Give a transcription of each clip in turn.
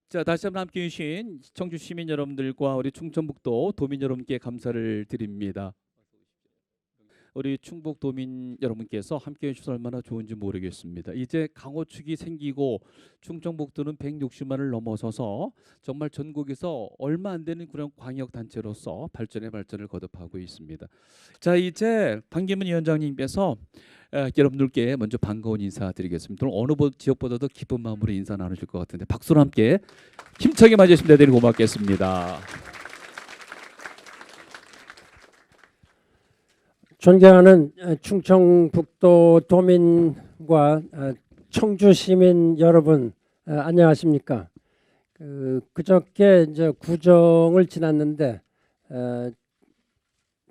자, 다시 한번 함께해 주신 청주 시민 여러분들과 우리 충청북도 도민 여러분께 감사를 드립니다. 우리 충북 도민 여러분께서 함께해 주셔서 얼마나 좋은지 모르겠습니다. 이제 강호축이 생기고 충청북도는 160만을 넘어서서 정말 전국에서 얼마 안 되는 그런 광역 단체로서 발전을 거듭하고 있습니다. 자, 이제 반기문 위원장님께서 여러분들께 먼저 반가운 인사드리겠습니다. 오늘 어느 지역보다도 기쁜 마음으로 인사 나누실 것 같은데 박수로 함께 힘차게 맞이해주시면 대단히 고맙겠습니다. 존경하는 충청북도 도민과 청주 시민 여러분, 안녕하십니까? 그저께 이제 구정을 지났는데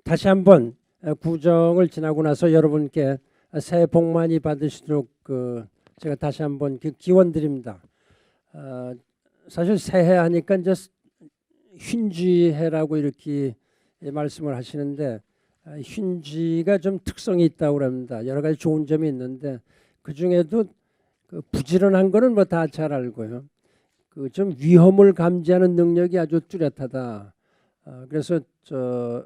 다시 한번 구정을 지나고 나서 여러분께 새해 복 많이 받으시도록 제가 다시 한번 기원드립니다. 사실 새해 하니까 이제 휜쥐해라고 이렇게 말씀을 하시는데 휜쥐가 좀 특성이 있다고 합니다. 여러 가지 좋은 점이 있는데 그 중에도 그 부지런한 거는 뭐 다 잘 알고요. 그 좀 위험을 감지하는 능력이 아주 뚜렷하다. 그래서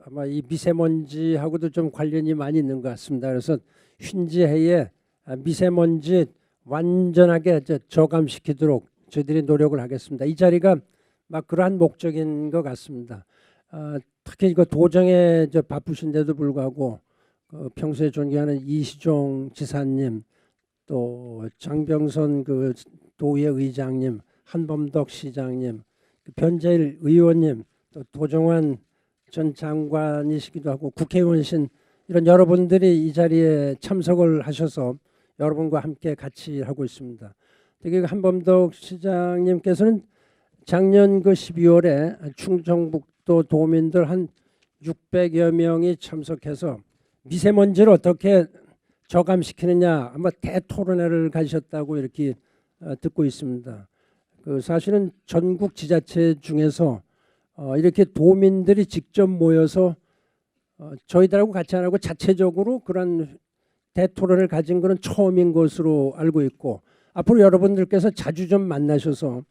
아마 이 미세먼지하고도 좀 관련이 많이 있는 것 같습니다. 그래서 휜쥐해에 미세먼지 완전하게 저감시키도록 저희들이 노력을 하겠습니다. 이 자리가 막 그러한 목적인 것 같습니다. 특히 이거 도정에 바쁘신데도 불구하고 평소에 존경하는 이시종 지사님, 또 장병선 도의회 의장님, 한범덕 시장님, 변재일 의원님, 또 도정환 전 장관이시기도 하고 국회의원신 이런 여러분들이 이 자리에 참석을 하셔서 여러분과 함께 같이 하고 있습니다. 특히 한범덕 시장님께서는 작년 12월에 충청북도 도민들 한 600여 명이 참석해서 미세먼지를 어떻게 저감시키느냐 아마 대토론회를 가셨다고 이렇게 듣고 있습니다. 사실은 전국 지자체 중에서 이렇게 도민들이 직접 모여서 저희들하고 같이 안 하고 자체적으로 그런 대토론을 가진 것은 처음인 것으로 알고 있고 앞으로 여러분들께서 자주 좀 만나셔서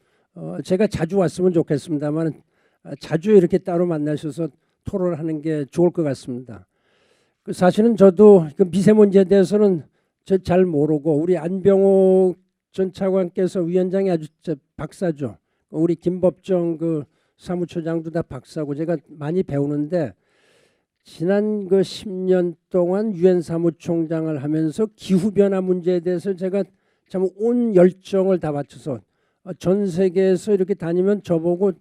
제가 자주 왔으면 좋겠습니다만 자주 이렇게 따로 만나셔서 토론하는 게 좋을 것 같습니다. 사실은 저도 미세먼지에 대해서는 잘 모르고 우리 안병옥 전 차관께서 위원장이 아주 박사죠. 우리 김법정 사무처장도 다 박사고 제가 많이 배우는데 지난 10년 동안 유엔 사무총장을 하면서 기후변화 문제에 대해서 제가 참 온 열정을 다 바쳐서 전 세계에서 이렇게 다니면 저보고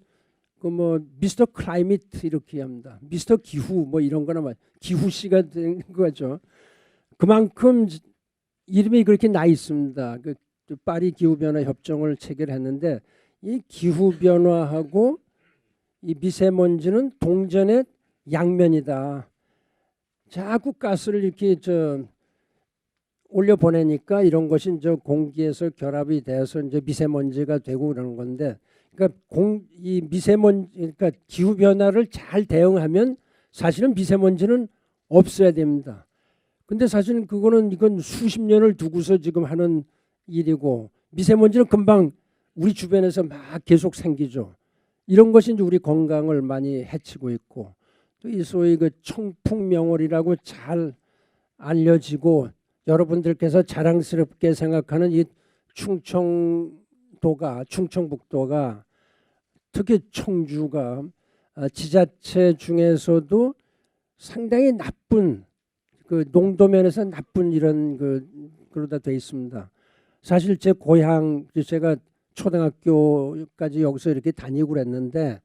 미스터 클라이밋 이렇게 합니다. 미스터 기후 뭐 이런 거나 기후씨가 된 거죠. 그만큼 이름이 그렇게 나 있습니다. 파리 기후변화 협정을 체결했는데 이 기후변화하고 이 미세먼지는 동전의 양면이다. 자꾸 가스를 이렇게 올려 보내니까 이런 것이 공기에서 결합이 돼서 미세먼지가 되고 그러는 건데, 그러니까 이 미세먼지, 그러니까 기후 변화를 잘 대응하면 사실은 미세먼지는 없어야 됩니다. 근데 사실은 이건 수십 년을 두고서 지금 하는 일이고 미세먼지는 금방 우리 주변에서 막 계속 생기죠. 이런 것이 우리 건강을 많이 해치고 있고 또 이 소위 청풍명월이라고 잘 알려지고 여러분들께서 자랑스럽게 생각하는 이 충청북도가 특히 청주가 지자체 중에서도 상당히 나쁜 농도면에서 나쁜 이런 그러다 돼 있습니다. 사실 제 고향 제가 초등학교까지 여기서 이렇게 다니고 그랬는데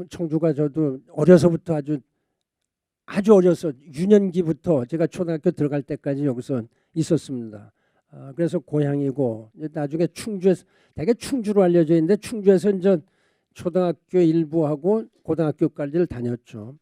청주가 저도 어려서부터 아주 어려서 유년기부터 제가 초등학교 들어갈 때까지 여기서 있었습니다. 그래서 고향이고 나중에 충주에서 되게 충주로 알려져 있는데 충주에서 이제 초등학교 일부하고 고등학교까지를 다녔죠.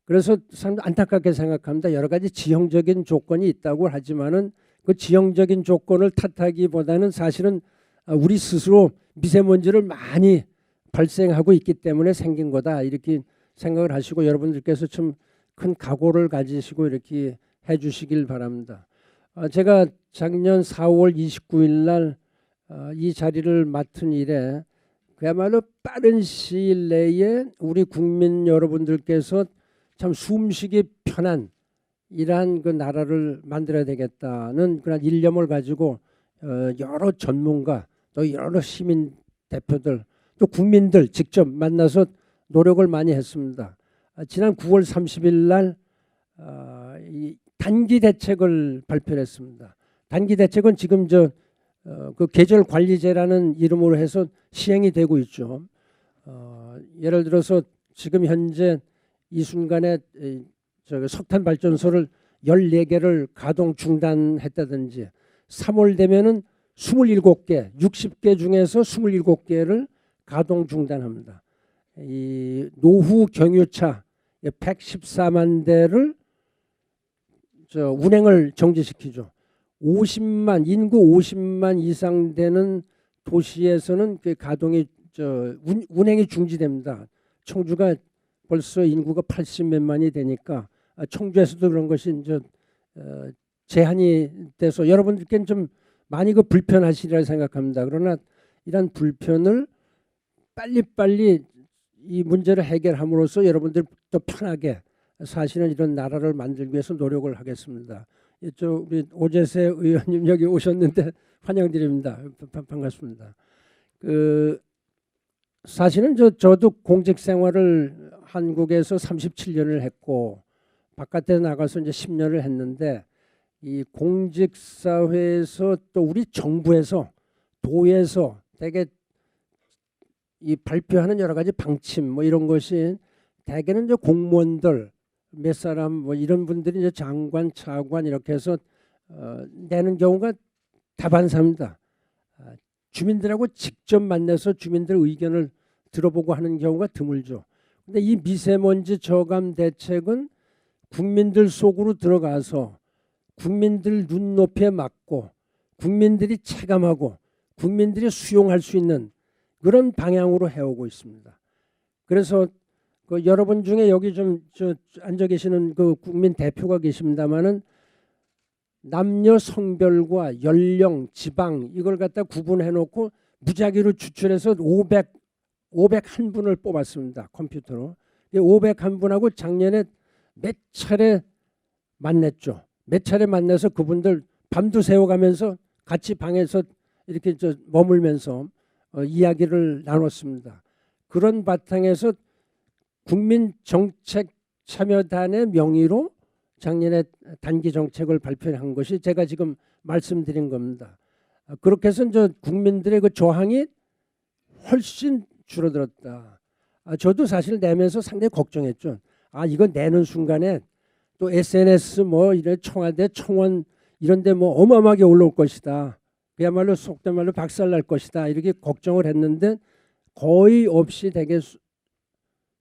그래서 참 안타깝게 생각합니다. 여러 가지 지형적인 조건이 있다고 하지만은 그 지형적인 조건을 탓하기보다는 사실은 우리 스스로 미세먼지를 많이 발생하고 있기 때문에 생긴 거다 이렇게 생각을 하시고 여러분들께서 좀 큰 각오를 가지시고 이렇게 해주시길 바랍니다. 제가 작년 4월 29일 날 이 자리를 맡은 이래 그야말로 빠른 시일 내에 우리 국민 여러분들께서 참 숨쉬기 편한 이러한 그 나라를 만들어야 되겠다는 그런 일념을 가지고 여러 전문가 또 여러 시민 대표들 또 국민들 직접 만나서 노력을 많이 했습니다. 지난 9월 30일 날 이 단기 대책을 발표했습니다. 단기 대책은 지금 그 계절 관리제라는 이름으로 해서 시행이 되고 있죠. 예를 들어서 지금 현재 이 순간에 석탄 발전소를 14개를 가동 중단했다든지 3월 되면은 27개, 60개 중에서 27개를 가동 중단합니다. 이 노후 경유차 114만 대를 운행을 정지시키죠. 50만 인구 50만 이상 되는 도시에서는 그 가동이 운행이 중지됩니다. 청주가 벌써 인구가 80몇만이 되니까 청주에서도 그런 것이 이제 제한이 돼서 여러분들께는 좀 많이 그 불편하시리라 생각합니다. 그러나 이런 불편을 빨리빨리 이 문제를 해결함으로써 여러분들 더 편하게 사실은 이런 나라를 만들기 위해서 노력을 하겠습니다. 우리 오재세 의원님 여기 오셨는데 환영드립니다. 반갑습니다. 사실은 저도 공직 생활을 한국에서 37년을 했고 바깥에 나가서 이제 10년을 했는데 이 공직 사회에서 또 우리 정부에서 도에서 되게 이 발표하는 여러 가지 방침 뭐 이런 것이 대개는 이제 공무원들 몇 사람 뭐 이런 분들이 이제 장관, 차관 이렇게 해서 내는 경우가 다반사입니다. 주민들하고 직접 만나서 주민들 의견을 들어보고 하는 경우가 드물죠. 근데 이 미세먼지 저감 대책은 국민들 속으로 들어가서 국민들 눈높이에 맞고 국민들이 체감하고 국민들이 수용할 수 있는 그런 방향으로 해오고 있습니다. 그래서 그 여러분 중에 여기 좀 앉아 계시는 그 국민 대표가 계십니다마는 남녀 성별과 연령, 지방 이걸 갖다 구분해 놓고 무작위로 추출해서 501분을 뽑았습니다. 컴퓨터로. 501분하고 작년에 몇 차례 만났죠. 몇 차례 만나서 그분들 밤도 새워가면서 같이 방에서 이렇게 머물면서 이야기를 나눴습니다. 그런 바탕에서 국민정책참여단의 명의로 작년에 단기 정책을 발표한 것이 제가 지금 말씀드린 겁니다. 그렇게 해서 이제 국민들의 그 저항이 훨씬 줄어들었다. 저도 사실 내면서 상당히 걱정했죠. 이거 내는 순간에 또 SNS 뭐 이런 청와대, 청원 이런데 뭐 어마어마하게 올라올 것이다. 그야말로 속된 말로 박살날 것이다. 이렇게 걱정을 했는데 거의 없이 되게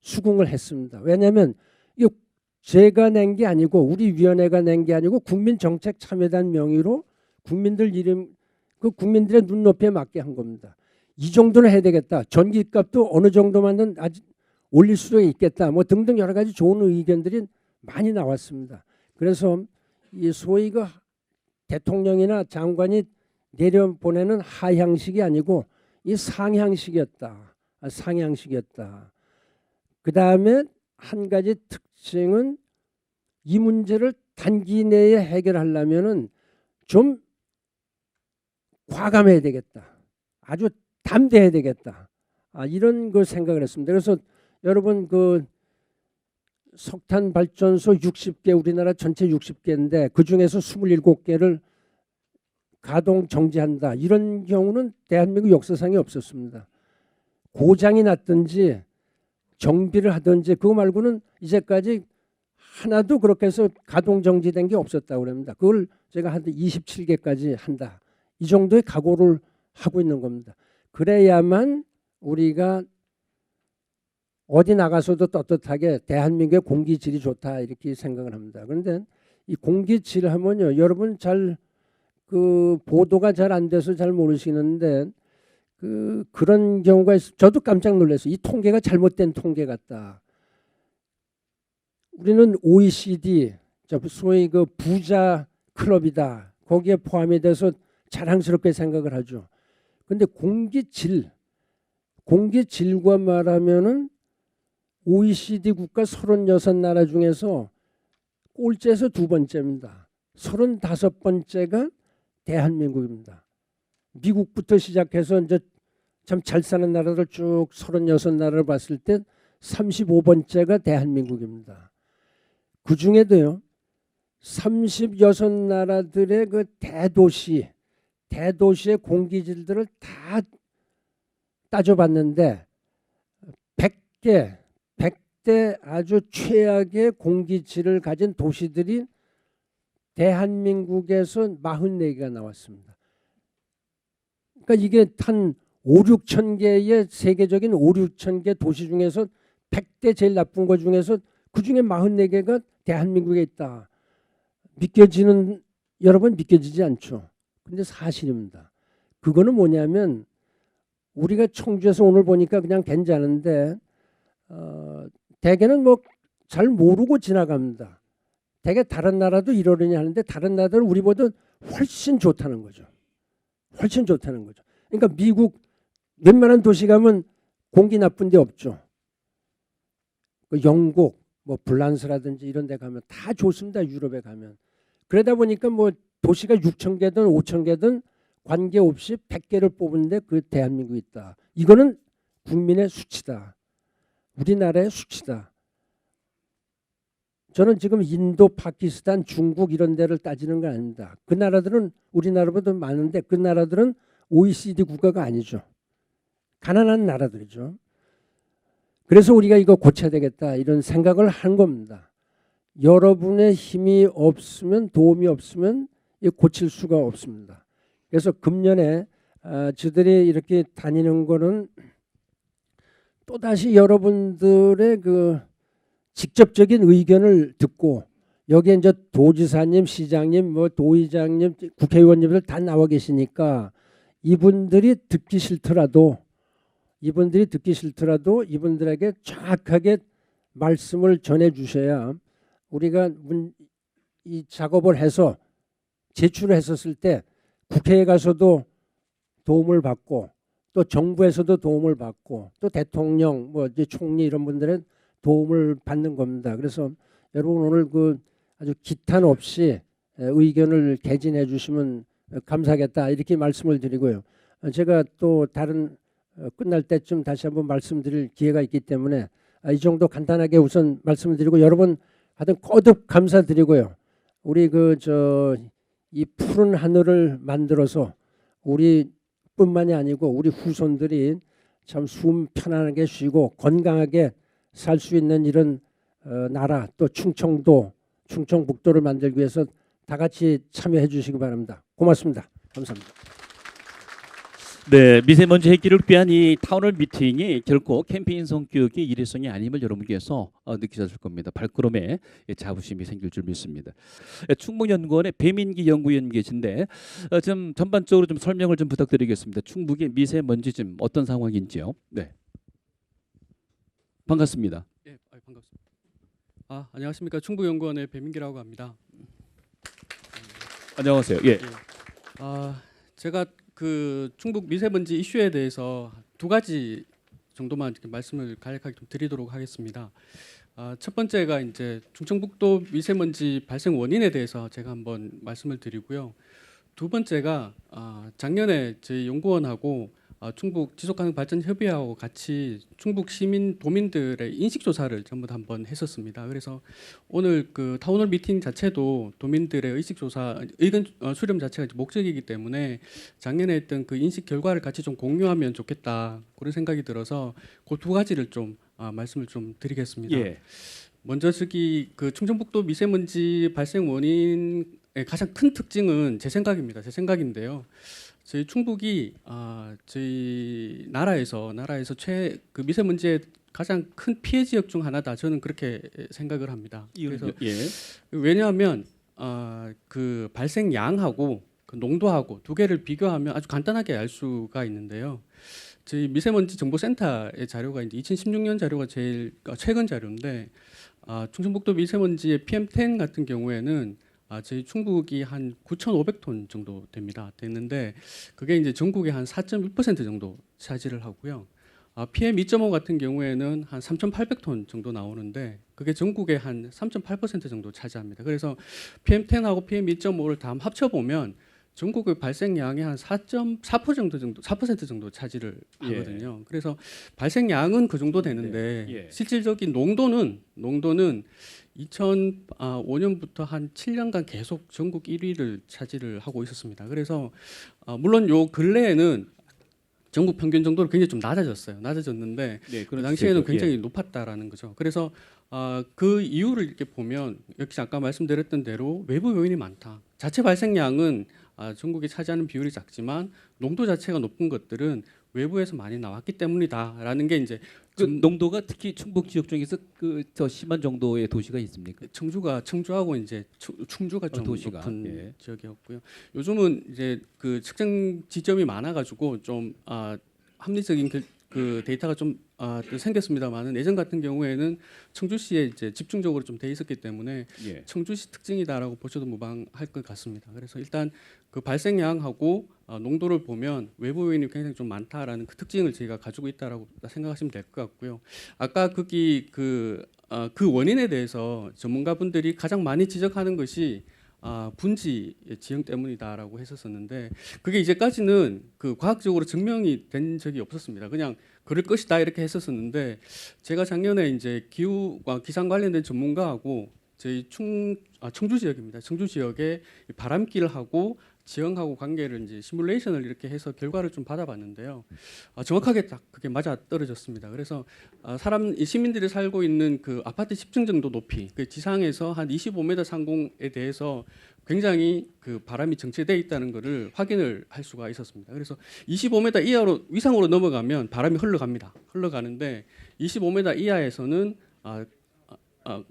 수긍을 했습니다. 왜냐하면 이게 제가 낸 게 아니고 우리 위원회가 낸 게 아니고 국민정책참여단 명의로 국민들 이름 그 국민들의 눈높이에 맞게 한 겁니다. 이 정도는 해야 되겠다. 전기값도 어느 정도만은 아직 올릴 수도 있겠다. 뭐 등등 여러 가지 좋은 의견들이 많이 나왔습니다. 그래서 이 소위 그 대통령이나 장관이 내려보내는 하향식이 아니고 이 상향식이었다. 상향식이었다. 그 다음에 한 가지 특징은 이 문제를 단기 내에 해결하려면은 좀 과감해야 되겠다. 아주 담대해야 되겠다. 이런 걸 생각을 했습니다. 그래서 여러분 그 석탄 발전소 60개 우리나라 전체 60개인데 그 중에서 27개를 가동 정지한다. 이런 경우는 대한민국 역사상에 없었습니다. 고장이 났든지 정비를 하든지 그거 말고는 이제까지 하나도 그렇게 해서 가동 정지된 게 없었다고 합니다. 그걸 제가 한 27개까지 한다. 이 정도의 각오를 하고 있는 겁니다. 그래야만 우리가 어디 나가서도 떳떳하게 대한민국의 공기질이 좋다 이렇게 생각을 합니다. 그런데 이 공기질 하면요, 여러분 잘 그 보도가 잘 안 돼서 잘 모르시는데 그런 경우가 저도 깜짝 놀랐어요. 이 통계가 잘못된 통계 같다. 우리는 OECD 소위 그 부자 클럽이다. 거기에 포함이 돼서 자랑스럽게 생각을 하죠. 그런데 공기질 공기 질과 말하면은 OECD 국가 36나라 중에서 꼴찌에서 두 번째입니다. 35번째가 대한민국입니다. 미국부터 시작해서 이제 참 잘 사는 나라들 쭉 36나라를 봤을 때 35번째가 대한민국입니다. 그 중에도요, 36나라들의 그 대도시의 공기질들을 다 따져봤는데 100대 아주 최악의 공기질을 가진 도시들이 대한민국에서 44개가 나왔습니다. 그러니까 이게 한 5, 6천 개의 세계적인 5, 6천 개 도시 중에서 100대 제일 나쁜 것 중에서 그 중에 44개가 대한민국에 있다. 여러분 믿겨지지 않죠. 근데 사실입니다. 그거는 뭐냐면 우리가 청주에서 오늘 보니까 그냥 괜찮은데 대개는 뭐 잘 모르고 지나갑니다. 대개 다른 나라도 이러려니 하는데 다른 나라들은 우리보다 훨씬 좋다는 거죠. 훨씬 좋다는 거죠. 그러니까 미국 웬만한 도시 가면 공기 나쁜 데 없죠. 영국, 뭐 블란스라든지 이런 데 가면 다 좋습니다. 유럽에 가면. 그러다 보니까 뭐 도시가 6천 개든 5천 개든 관계없이 100개를 뽑은데 그 대한민국이 있다. 이거는 국민의 수치다. 우리나라의 수치다. 저는 지금 인도, 파키스탄, 중국 이런 데를 따지는 건 아닙니다. 그 나라들은 우리나라보다 많은데 그 나라들은 OECD 국가가 아니죠. 가난한 나라들이죠. 그래서 우리가 이거 고쳐야 되겠다 이런 생각을 한 겁니다. 여러분의 힘이 없으면 도움이 없으면 고칠 수가 없습니다. 그래서 금년에 저들이 이렇게 다니는 거는 또다시 여러분들의 그 직접적인 의견을 듣고 여기에 이제 도지사님, 시장님, 뭐 도의장님, 국회의원님들 다 나와 계시니까 이분들이 듣기 싫더라도 이분들에게 정확하게 말씀을 전해 주셔야 우리가 이 작업을 해서 제출을 했었을 때 국회에 가서도 도움을 받고 또 정부에서도 도움을 받고 또 대통령, 뭐 이제 총리 이런 분들의 도움을 받는 겁니다. 그래서 여러분 오늘 그 아주 기탄 없이 의견을 개진해 주시면 감사하겠다 이렇게 말씀을 드리고요. 제가 또 다른 끝날 때쯤 다시 한번 말씀드릴 기회가 있기 때문에 이 정도 간단하게 우선 말씀을 드리고 여러분 하여튼 거듭 감사드리고요. 우리 이 푸른 하늘을 만들어서 우리뿐만이 아니고 우리 후손들이 참 숨 편안하게 쉬고 건강하게 살 수 있는 이런 나라 또 충청북도를 만들기 위해서 다 같이 참여해 주시기 바랍니다. 고맙습니다. 감사합니다. 네, 미세먼지 해결을 위한 이 타운홀 미팅이 결코 캠페인 성격이 일회성이 아님을 여러분께서 느끼셨을 겁니다. 발걸음에 자부심이 생길 줄 믿습니다. 충북연구원의 배민기 연구위원 계신데 좀 전반적으로 좀 설명을 좀 부탁드리겠습니다. 충북의 미세먼지 좀 어떤 상황인지요? 네, 반갑습니다. 네, 반갑습니다. 안녕하십니까. 충북연구원의 배민기라고 합니다. 안녕하세요. 예. 제가 그 충북 미세먼지 이슈에 대해서 두 가지 정도만 말씀을 간략하게 좀 드리도록 하겠습니다. 첫 번째가 이제 충청북도 미세먼지 발생 원인에 대해서 제가 한번 말씀을 드리고요. 두 번째가 작년에 저희 연구원하고 충북 지속가능 발전 협의회하고 같이 충북 시민 도민들의 인식 조사를 전부 다 한번 했었습니다. 그래서 오늘 그 타운홀 미팅 자체도 도민들의 의식 조사 의견 수렴 자체가 이제 목적이기 때문에 작년에 했던 그 인식 결과를 같이 좀 공유하면 좋겠다 그런 생각이 들어서 그 두 가지를 좀 말씀을 좀 드리겠습니다. 예. 먼저 그 충청북도 미세먼지 발생 원인의 가장 큰 특징은 제 생각인데요. 저희 충북이 저희 나라에서 그 미세먼지의 가장 큰 피해 지역 중 하나다. 저는 그렇게 생각을 합니다. 그래서 예. 왜냐하면 그 발생 양하고 그 농도하고 두 개를 비교하면 아주 간단하게 알 수가 있는데요. 저희 미세먼지 정보센터의 자료가 이제 2016년 자료가 제일 최근 자료인데 충청북도 미세먼지의 PM10 같은 경우에는 저희 충북이 한 9,500톤 정도 됐는데 그게 이제 전국의 한 4.1% 정도 차지를 하고요. PM 2.5 같은 경우에는 한 3,800톤 정도 나오는데 그게 전국의 한 3.8% 정도 차지합니다. 그래서 PM10하고 PM 2.5를 다 합쳐 보면 전국의 발생량의 한 4% 정도 차지를 하거든요. 그래서 발생량은 그 정도 되는데 예. 실질적인 농도는 2005년부터 한 7년간 계속 전국 1위를 차지를 하고 있었습니다. 그래서 물론 요 근래에는 전국 평균 정도로 굉장히 좀 낮아졌는데 네, 그 당시에는 굉장히 높았다라는 거죠. 그래서 그 이유를 이렇게 보면 역시 아까 말씀드렸던 대로 외부 요인이 많다. 자체 발생량은 전국이 차지하는 비율이 작지만 농도 자체가 높은 것들은 외부에서 많이 나왔기 때문이다라는 게 이제 그 농도가 특히 충북 지역 중에서 그 더 심한 정도의 도시가 있습니까? 청주하고 이제 충주가 좀 도시가, 높은 예. 지역이었고요. 요즘은 이제 그 측정 지점이 많아가지고 좀 합리적인 그 데이터가 좀 또 생겼습니다만은 예전 같은 경우에는 청주시에 이제 집중적으로 좀 돼 있었기 때문에 예. 청주시 특징이다라고 보셔도 무방할 것 같습니다. 그래서 일단 그 발생량하고 농도를 보면 외부 요인이 굉장히 좀 많다라는 그 특징을 저희가 가지고 있다라고 생각하시면 될 것 같고요. 아까 거기 그 원인에 대해서 전문가분들이 가장 많이 지적하는 것이 분지 지형 때문이다라고 했었었는데 그게 이제까지는 그 과학적으로 증명이 된 적이 없었습니다. 그냥 그럴 것이다 이렇게 했었었는데 제가 작년에 이제 기후와 기상 관련된 전문가하고 저희 청주 지역입니다. 청주 지역에 바람길하고 지형하고 관계를 이제 시뮬레이션을 이렇게 해서 결과를 좀 받아봤는데요. 정확하게 딱 그게 맞아 떨어졌습니다. 그래서 시민들이 살고 있는 그 아파트 10층 정도 높이, 그 지상에서 한 25m 상공에 대해서 굉장히 그 바람이 정체되어 있다는 것을 확인을 할 수가 있었습니다. 그래서 25m 위상으로 넘어가면 바람이 흘러가는데 25m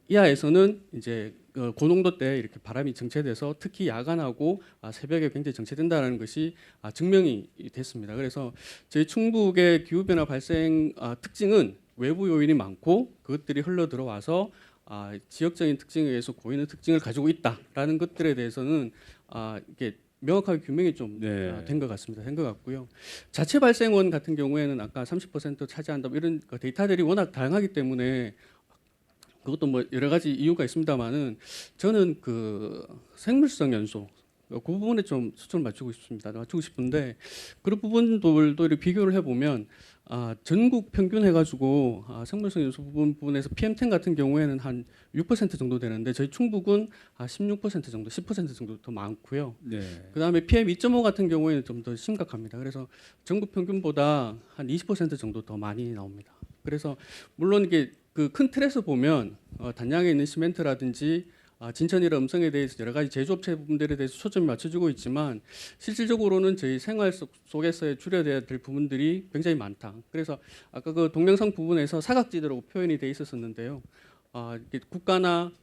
이하에서는 이제 고농도 때 이렇게 바람이 정체돼서 특히 야간하고 새벽에 굉장히 정체된다는 것이 증명이 됐습니다. 그래서 저희 충북의 기후 변화 발생 특징은 외부 요인이 많고 그것들이 흘러 들어와서 지역적인 특징에 의해서 고유의 특징을 가지고 있다라는 것들에 대해서는 이게 명확하게 규명이 좀 된 것 같습니다. 된 것 같고요. 자체 발생원 같은 경우에는 아까 30% 차지한다 이런 데이터들이 워낙 다양하기 때문에 그것도 뭐 여러 가지 이유가 있습니다만은 저는 그 생물성 연소 그 부분에 좀 초점을 맞추고 싶은데 그런 부분들도 이렇게 비교를 해보면 전국 평균 해가지고 생물성 연소 부분에서 PM10 같은 경우에는 한 6% 정도 되는데 저희 충북은 16% 정도, 10% 정도 더 많고요. 네. 그다음에 PM 2.5 같은 경우에는 좀 더 심각합니다. 그래서 전국 평균보다 한 20% 정도 더 많이 나옵니다. 그래서 물론 이게 그 큰 틀에서 보면 단양에 있는 시멘트라든지 진천이나 음성에 대해서 여러 가지 제조업체 부분들에 대해서 초점이 맞춰지고 있지만 실질적으로는 저희 생활 속에서의 줄여야 될 부분들이 굉장히 많다. 그래서 아까 그 동명성 부분에서 사각지대라고 표현이 돼 있었었는데요. 국가나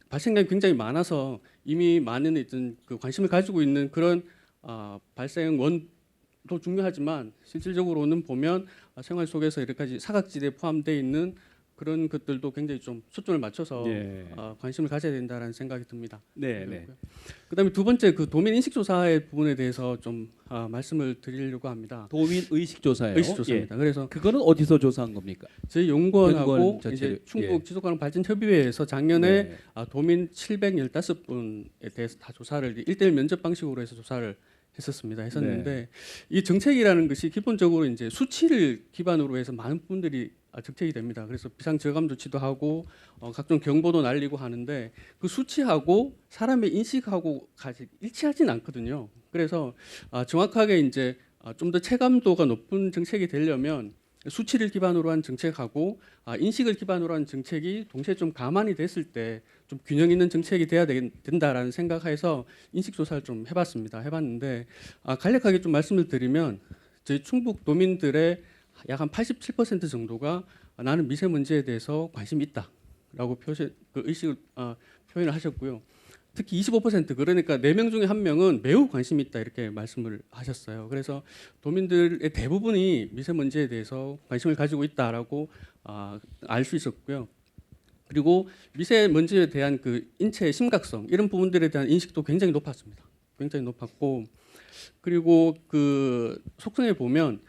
발생량이 굉장히 많아서 이미 많은 어떤 그 관심을 가지고 있는 그런 발생 원도 중요하지만 실질적으로는 보면 생활 속에서 여러 가지 사각지대에 포함되어 있는 그런 것들도 굉장히 좀 초점을 맞춰서 관심을 가져야 된다라는 생각이 듭니다. 네, 네. 그다음에 두 번째 그 도민 인식 조사의 부분에 대해서 좀 말씀을 드리려고 합니다. 도민 의식 조사예요. 의식 조사입니다. 그래서 그거는 어디서 조사한 겁니까? 저희 연구원하고 연구원 자체를- 이제 충북 지속가능 발전 협의회에서 작년에 도민 715분에 대해서 다 조사를 1:1 면접 방식으로 해서 조사를 했었는데 이 정책이라는 것이 기본적으로 이제 수치를 기반으로 해서 많은 부분들이 정책이 됩니다. 그래서 비상 저감 조치도 하고 각종 경보도 날리고 하는데 그 수치하고 사람의 인식하고 같이 일치하지는 않거든요. 그래서 정확하게 이제 좀 더 체감도가 높은 정책이 되려면 수치를 기반으로 한 정책하고 인식을 기반으로 한 정책이 동시에 좀 가만히 됐을 때 좀 균형 있는 정책이 돼야 된다라는 생각해서 인식 조사를 좀 해봤는데 간략하게 좀 말씀을 드리면 저희 충북 도민들의 약 한 87% 정도가 나는 미세먼지에 대해서 관심이 있다라고 의식을 표현을 하셨고요. 특히 25% 그러니까 4명 중에 1명은 매우 관심이 있다 이렇게 말씀을 하셨어요. 그래서 도민들의 대부분이 미세먼지에 대해서 관심을 가지고 있다라고 알 수 있었고요. 그리고 미세먼지에 대한 그 인체의 심각성 이런 부분들에 대한 인식도 굉장히 높았습니다. 굉장히 높았고 그리고 그 속성에 보면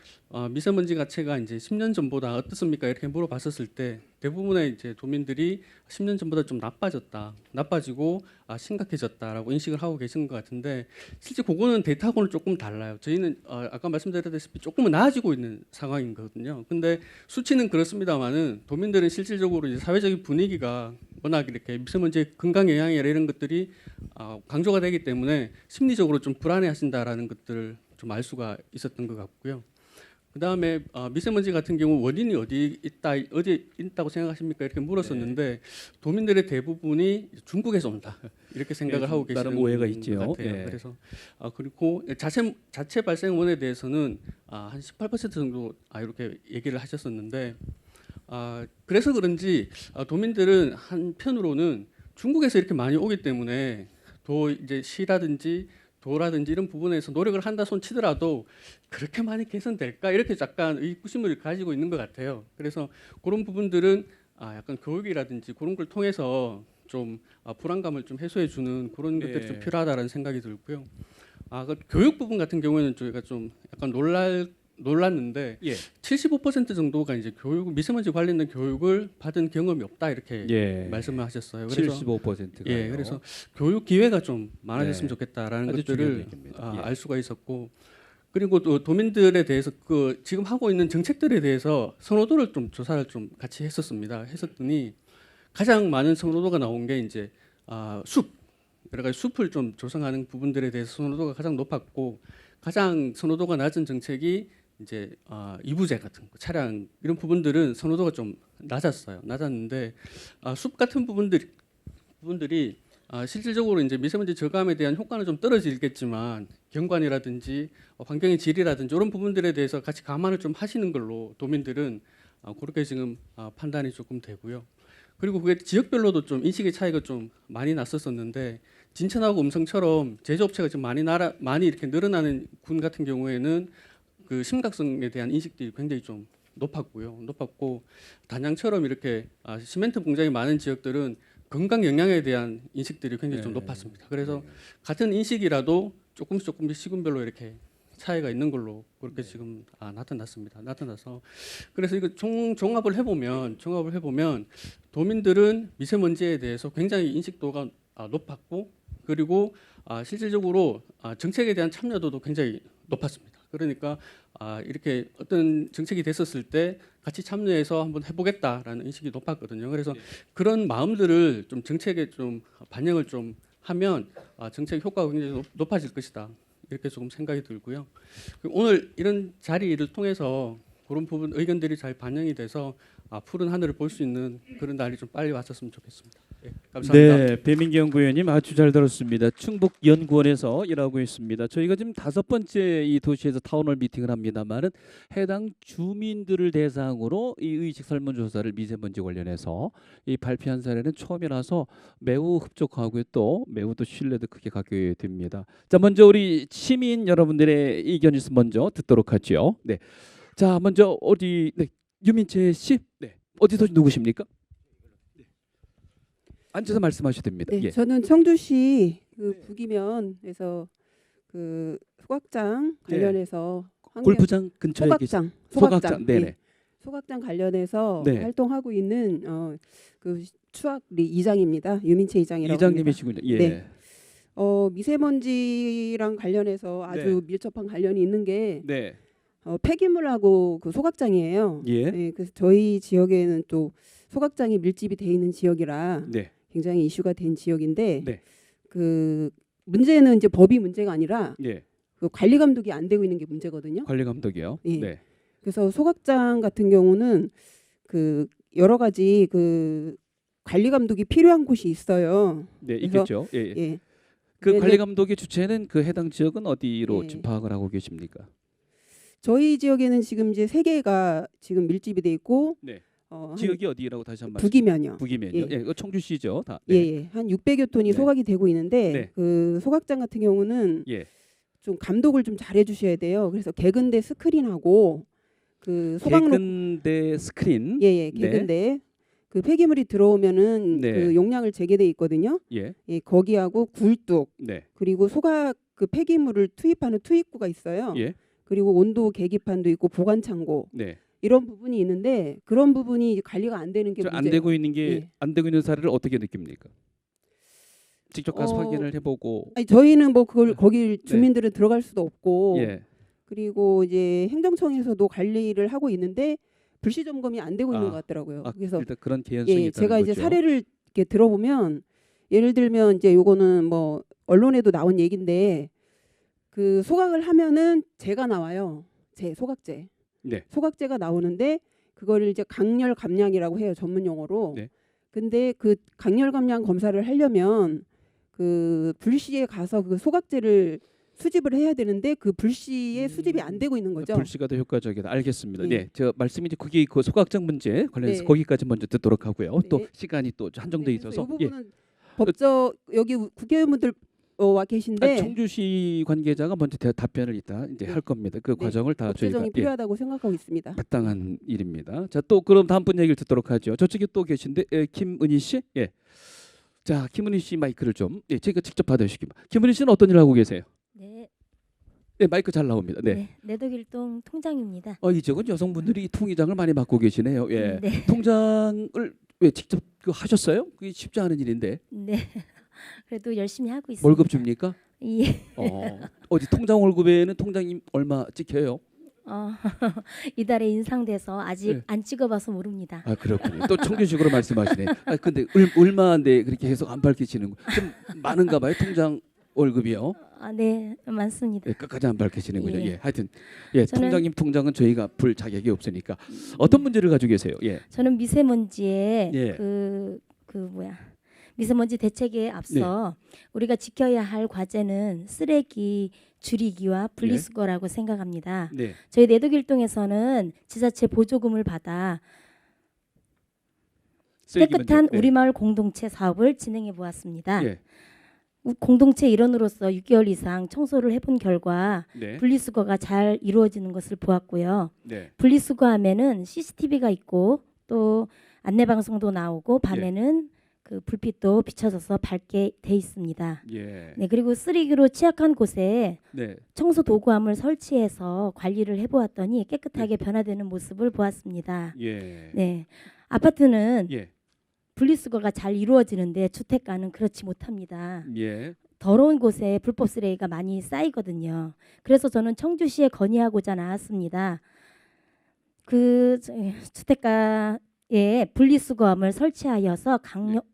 미세먼지 가체가 이제 10년 전보다 어떻습니까? 이렇게 물어봤었을 때 대부분의 이제 도민들이 10년 전보다 좀 나빠지고 심각해졌다라고 인식을 하고 계신 것 같은데 실제 그거는 데이터하고는 조금 달라요. 저희는 아까 말씀드렸다시피 조금은 나아지고 있는 상황이거든요. 근데 수치는 그렇습니다만은 도민들은 실질적으로 이제 사회적인 분위기가 워낙 이렇게 미세먼지 건강 영향이나 이런 것들이 강조가 되기 때문에 심리적으로 좀 불안해하신다라는 것들을 좀 알 수가 있었던 것 같고요. 그다음에 미세먼지 같은 경우 원인이 어디 있다고 생각하십니까? 이렇게 물었었는데 도민들의 대부분이 중국에서 온다 이렇게 생각을 하고 계시는 나름 오해가 것 있죠. 같아요. 예. 그래서 그리고 자체 발생 원에 대해서는 한 18% 정도 이렇게 얘기를 하셨었는데 그래서 그런지 도민들은 한편으로는 중국에서 이렇게 많이 오기 때문에 이제 시라든지 도라든지 이런 부분에서 노력을 한다 손 치더라도 그렇게 많이 개선될까 이렇게 약간 의구심을 가지고 있는 것 같아요. 그래서 그런 부분들은 약간 교육이라든지 그런 걸 통해서 좀 불안감을 좀 해소해 주는 그런 것들이 좀 필요하다라는 생각이 들고요. 그 교육 부분 같은 경우에는 저희가 좀 약간 놀랐는데 75% 정도가 이제 미세먼지 관련된 교육을 받은 경험이 없다 이렇게 말씀을 하셨어요. 그래서 75%가 그래서 교육 기회가 좀 많아졌으면 네. 좋겠다라는 아주 것들을 중요한 얘기입니다. 알 수가 있었고 그리고 또 도민들에 대해서 지금 하고 있는 정책들에 대해서 선호도를 좀 조사를 좀 같이 했었더니 가장 많은 선호도가 나온 게 이제 여러 가지 숲을 좀 조성하는 부분들에 대해서 선호도가 가장 높았고 가장 선호도가 낮은 정책이 이제 이부제 같은 거, 차량 이런 부분들은 선호도가 좀 낮았는데 숲 같은 부분들이 실질적으로 이제 미세먼지 저감에 대한 효과는 좀 떨어지겠지만 경관이라든지 환경의 질이라든지 이런 부분들에 대해서 같이 감안을 좀 하시는 걸로 도민들은 그렇게 지금 판단이 조금 되고요. 그리고 그게 지역별로도 좀 인식의 차이가 좀 많이 났었는데 진천하고 음성처럼 제조업체가 좀 많이 이렇게 늘어나는 군 같은 경우에는 그 심각성에 대한 인식들이 굉장히 좀 높았고 단양처럼 이렇게 시멘트 공장이 많은 지역들은 건강 영향에 대한 인식들이 굉장히 좀 높았습니다. 그래서 같은 인식이라도 조금씩 시군별로 이렇게 차이가 있는 걸로 그렇게 지금 나타나서 그래서 이거 종합을 해보면 도민들은 미세먼지에 대해서 굉장히 인식도가 높았고 그리고 실질적으로 정책에 대한 참여도도 굉장히 높았습니다. 그러니까 이렇게 어떤 정책이 됐었을 때 같이 참여해서 한번 해보겠다라는 인식이 높았거든요. 그래서 그런 마음들을 좀 정책에 좀 반영을 좀 하면 정책 효과가 굉장히 높아질 것이다. 이렇게 조금 생각이 들고요. 오늘 이런 자리를 통해서 그런 부분 의견들이 잘 반영이 돼서 푸른 하늘을 볼 수 있는 그런 날이 좀 빨리 왔었으면 좋겠습니다. 감사합니다. 네, 배민기 연구위원님 아주 잘 들었습니다. 충북연구원에서 일하고 있습니다. 저희가 지금 5번째 이 도시에서 타운홀 미팅을 합니다만은 해당 주민들을 대상으로 이 의식 설문조사를 미세먼지 관련해서 이 발표한 사례는 처음이라서 매우 흡족하고 또 매우 또 신뢰도 크게 갖게 됩니다. 자, 먼저 우리 시민 여러분들의 의견을 먼저 듣도록 하죠. 네, 자, 먼저 유민채 씨, 어디 도시 누구십니까? 앉아서 말씀하셔도 됩니다. 네, 저는 청주시 북이면에서 소각장 관련해서 골프장 근처에 소각장, 네네. 소각장 관련해서 네. 활동하고 있는 추악리 이장입니다. 유민채 이장이라고 이장님이시군요. 예. 네. 미세먼지랑 관련해서 아주 밀접한 관련이 있는 게 폐기물하고 소각장이에요. 예. 네, 그래서 저희 지역에는 또 소각장이 밀집이 돼 있는 지역이라 굉장히 이슈가 된 지역인데 그 문제는 이제 법이 문제가 아니라 그 관리 감독이 안 되고 있는 게 문제거든요. 관리 감독이요. 예. 네. 그래서 소각장 같은 경우는 여러 가지 관리 감독이 필요한 곳이 있어요. 네, 있겠죠. 예. 예. 그 관리 감독의 주체는 그 해당 지역은 어디로 예. 지금 파악을 하고 계십니까? 저희 지역에는 지금 이제 3개가 지금 밀집이 돼 있고 지역이 어디라고 다시 한번 북이면요. 북이면요. 예. 청주시죠, 다. 예. 한 600여 톤이 소각이 되고 있는데 그 소각장 같은 경우는 좀 감독을 좀 잘해 주셔야 돼요. 그래서 개근대 스크린하고 개근대 스크린. 개근대 그 폐기물이 들어오면은 그 용량을 재개돼 있거든요. 거기하고 굴뚝 그리고 소각 그 폐기물을 투입하는 투입구가 있어요. 그리고 온도 계기판도 있고 보관 창고 네. 이런 부분이 있는데 그런 부분이 관리가 안 되는 게 문제예요. 안 되고 있는 게 예. 안 되고 있는 사례를 어떻게 느낍니까? 직접 가서 확인을 해보고. 아니, 저희는 뭐 그걸 네. 거기 주민들은 들어갈 수도 없고 예. 그리고 이제 행정청에서도 관리를 하고 있는데 불시 점검이 안 되고 있는 것 같더라고요. 그래서 일단 그런 개연성이 있다는 제가 거죠. 이제 사례를 이렇게 들어보면 예를 들면 이제 요거는 뭐 언론에도 나온 얘기인데 그 소각을 하면은 재가 나와요. 소각제. 네. 소각제가 나오는데 그거를 이제 강렬 감량이라고 해요. 전문 용어로. 네. 근데 그 강렬 감량 검사를 하려면 그 불시에 가서 그 소각제를 수집을 해야 되는데 그 불시에 수집이 안 되고 있는 거죠. 불시가 더 효과적이다. 알겠습니다. 예. 네, 저 말씀이 이제 그게 그 소각장 문제 관련해서 네. 거기까지 먼저 듣도록 하고요. 네. 또 시간이 또 한정돼 네, 그래서 있어서. 이 부분은 법적 여기 국회의원분들 와 계신데 청주시 관계자가 먼저 답변을 이제 네. 할 겁니다. 그 네. 과정을 다 저희가 법제정이 필요하다고 생각하고 있습니다. 마땅한 일입니다. 자, 또 그럼 다음 분 얘기를 듣도록 하죠. 저쪽에 또 계신데 김은희 씨. 예. 자, 김은희 씨 마이크를 좀 제가 직접 받아주시기 바랍니다. 김은희 씨는 어떤 일 하고 계세요? 네, 네, 마이크 잘 나옵니다. 네. 네, 내덕일동 통장입니다. 이쪽은 여성분들이 통의장을 많이 맡고 계시네요. 예. 네, 통장을 왜 직접 하셨어요? 그게 쉽지 않은 일인데. 네. 그래도 열심히 하고 있습니다. 월급 줍니까? 예. 어디 통장 월급에는 통장이 얼마 찍혀요? 이달에 인상돼서 아직 네. 안 찍어봐서 모릅니다. 그렇군요. 또 청주식으로 말씀하시네. 근데 얼마인데 그렇게 계속 안 밝히시는 거? 좀 많은가 봐요. 통장 월급이요. 네, 많습니다. 네, 끝까지 안 밝히시는군요. 예. 예. 하여튼 저는- 통장님 통장은 저희가 불 자격이 없으니까 어떤 문제를 가지고 계세요? 예. 저는 미세먼지에 예. 미세먼지 대책에 앞서 우리가 지켜야 할 과제는 쓰레기 줄이기와 분리수거라고 생각합니다. 네. 저희 내덕일동에서는 지자체 보조금을 받아 쓰레기 깨끗한 문제. 네. 우리마을 공동체 사업을 진행해 보았습니다. 예. 공동체 일원으로서 6개월 이상 청소를 해본 결과 네. 분리수거가 잘 이루어지는 것을 보았고요. 네. 분리수거하면은 CCTV가 있고 또 안내방송도 나오고 밤에는 그 불빛도 비춰져서 밝게 돼 있습니다. 예. 네, 그리고 쓰레기로 취약한 곳에 네. 청소 도구함을 설치해서 관리를 해보았더니 깨끗하게 변화되는 모습을 보았습니다. 예. 네, 아파트는 예. 분리수거가 잘 이루어지는데 주택가는 그렇지 못합니다. 예. 더러운 곳에 불법 쓰레기가 많이 쌓이거든요. 그래서 저는 청주시에 건의하고자 나왔습니다. 주택가에 분리수거함을 설치하여서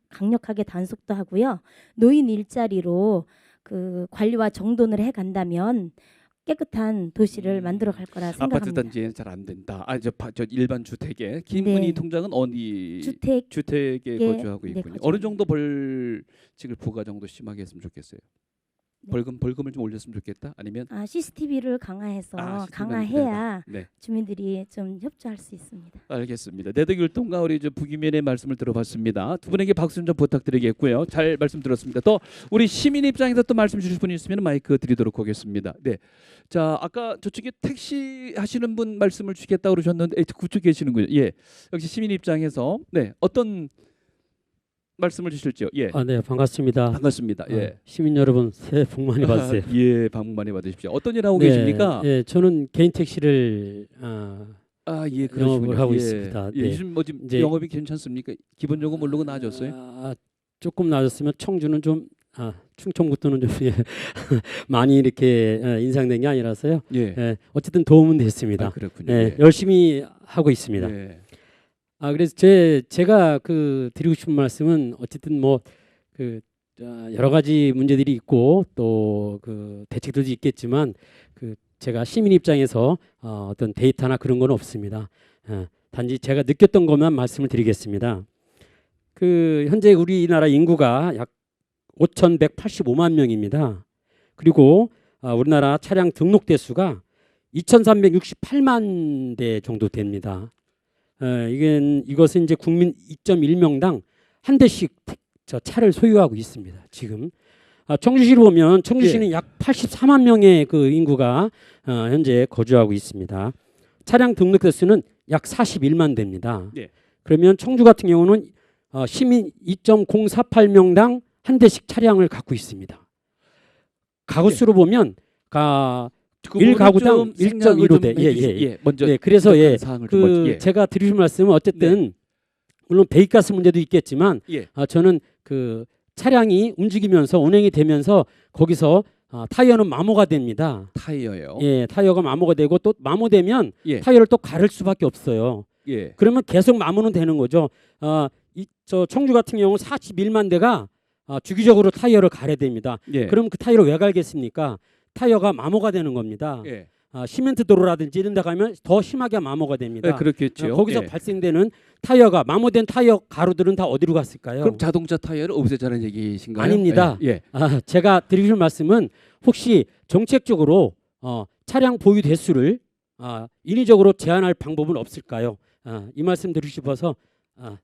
강력하게 단속도 하고요. 노인 일자리로 그 관리와 정돈을 해간다면 깨끗한 도시를 만들어 갈 거라 생각합니다. 아파트 단지에는 잘 안 된다. 저 일반 주택에 김은희 네. 통장은 어디 주택에 거주하고 네, 있군요. 거주하고 어느 정도 벌칙을 부과 정도 심하게 했으면 좋겠어요. 네. 벌금을 좀 올렸으면 좋겠다. 아니면 CCTV를 강화해서 CCTV 가 강화해야 네. 주민들이 좀 협조할 수 있습니다. 알겠습니다. 내덕일동과 우리 부기면의 말씀을 들어봤습니다. 두 분에게 박수 좀 부탁드리겠고요. 잘 말씀 들었습니다. 또 우리 시민 입장에서 또 말씀 주실 분이 있으면 마이크 드리도록 하겠습니다. 네. 자, 아까 저쪽에 택시 하시는 분 말씀을 주시겠다 그러셨는데 그쪽 계시는군요. 예. 역시 시민 입장에서 어떤 말씀을 주실지요? 예. 네, 반갑습니다. 반갑습니다. 예. 시민 여러분 새해 복 많이 받으세요. 예, 복 많이 받으십시오. 어떤 일 하고 계십니까? 예, 저는 개인 택시를 예, 영업을 하고 예. 있습니다. 예, 네. 요즘 지금 이제- 영업이 괜찮습니까? 기본 요금 오르고 나아졌어요? 조금 나아졌으면 청주는 좀 충청북도는 좀 많이 이렇게 인상된 게 아니라서요. 예. 어쨌든 도움은 됐습니다. 그렇군요. 예, 열심히 하고 있습니다. 예. 그래서 제가 드리고 싶은 말씀은 어쨌든 여러 가지 문제들이 있고 또 대책들도 있겠지만 제가 시민 입장에서 어떤 데이터나 그런 건 없습니다. 단지 제가 느꼈던 것만 말씀을 드리겠습니다. 현재 우리나라 인구가 약 5,185만 명입니다. 그리고 우리나라 차량 등록 대수가 2,368만 대 정도 됩니다. 이것은 이제 국민 2.1명당 한 대씩 차를 소유하고 있습니다. 지금 청주시로 보면 청주시는 약 84만 명의 인구가 현재 거주하고 있습니다. 차량 등록 대수는 약 41만 대입니다. 예. 그러면 청주 같은 경우는 시민 2.048명당 한 대씩 차량을 갖고 있습니다. 가구수로 보면 그 1가구당 1.15대. 먼저 네, 그래서 사항을 그 좀 먼저, 제가 드리실 말씀은 어쨌든 물론 배기가스 문제도 있겠지만 저는 그 차량이 움직이면서 운행이 되면서 거기서 타이어는 마모가 됩니다. 타이어요. 예, 타이어가 마모가 되고 또 마모되면 타이어를 또 가를 수밖에 없어요. 그러면 계속 마모는 되는 거죠. 저 청주 같은 경우 41만 대가 주기적으로 타이어를 갈아야 됩니다. 그럼 그 타이어를 왜 갈겠습니까? 타이어가 마모가 되는 겁니다. 시멘트 도로라든지 이런 데 가면 더 심하게 마모가 됩니다. 그렇겠죠. 거기서 발생되는 타이어가 마모된 타이어 가루들은 다 어디로 갔을까요? 그럼 자동차 타이어를 없애자는 얘기신가요? 아닙니다. 제가 드릴 말씀은 혹시 정책적으로 차량 보유 대수를 인위적으로 제한할 방법은 없을까요? 이 말씀 드리고 싶어서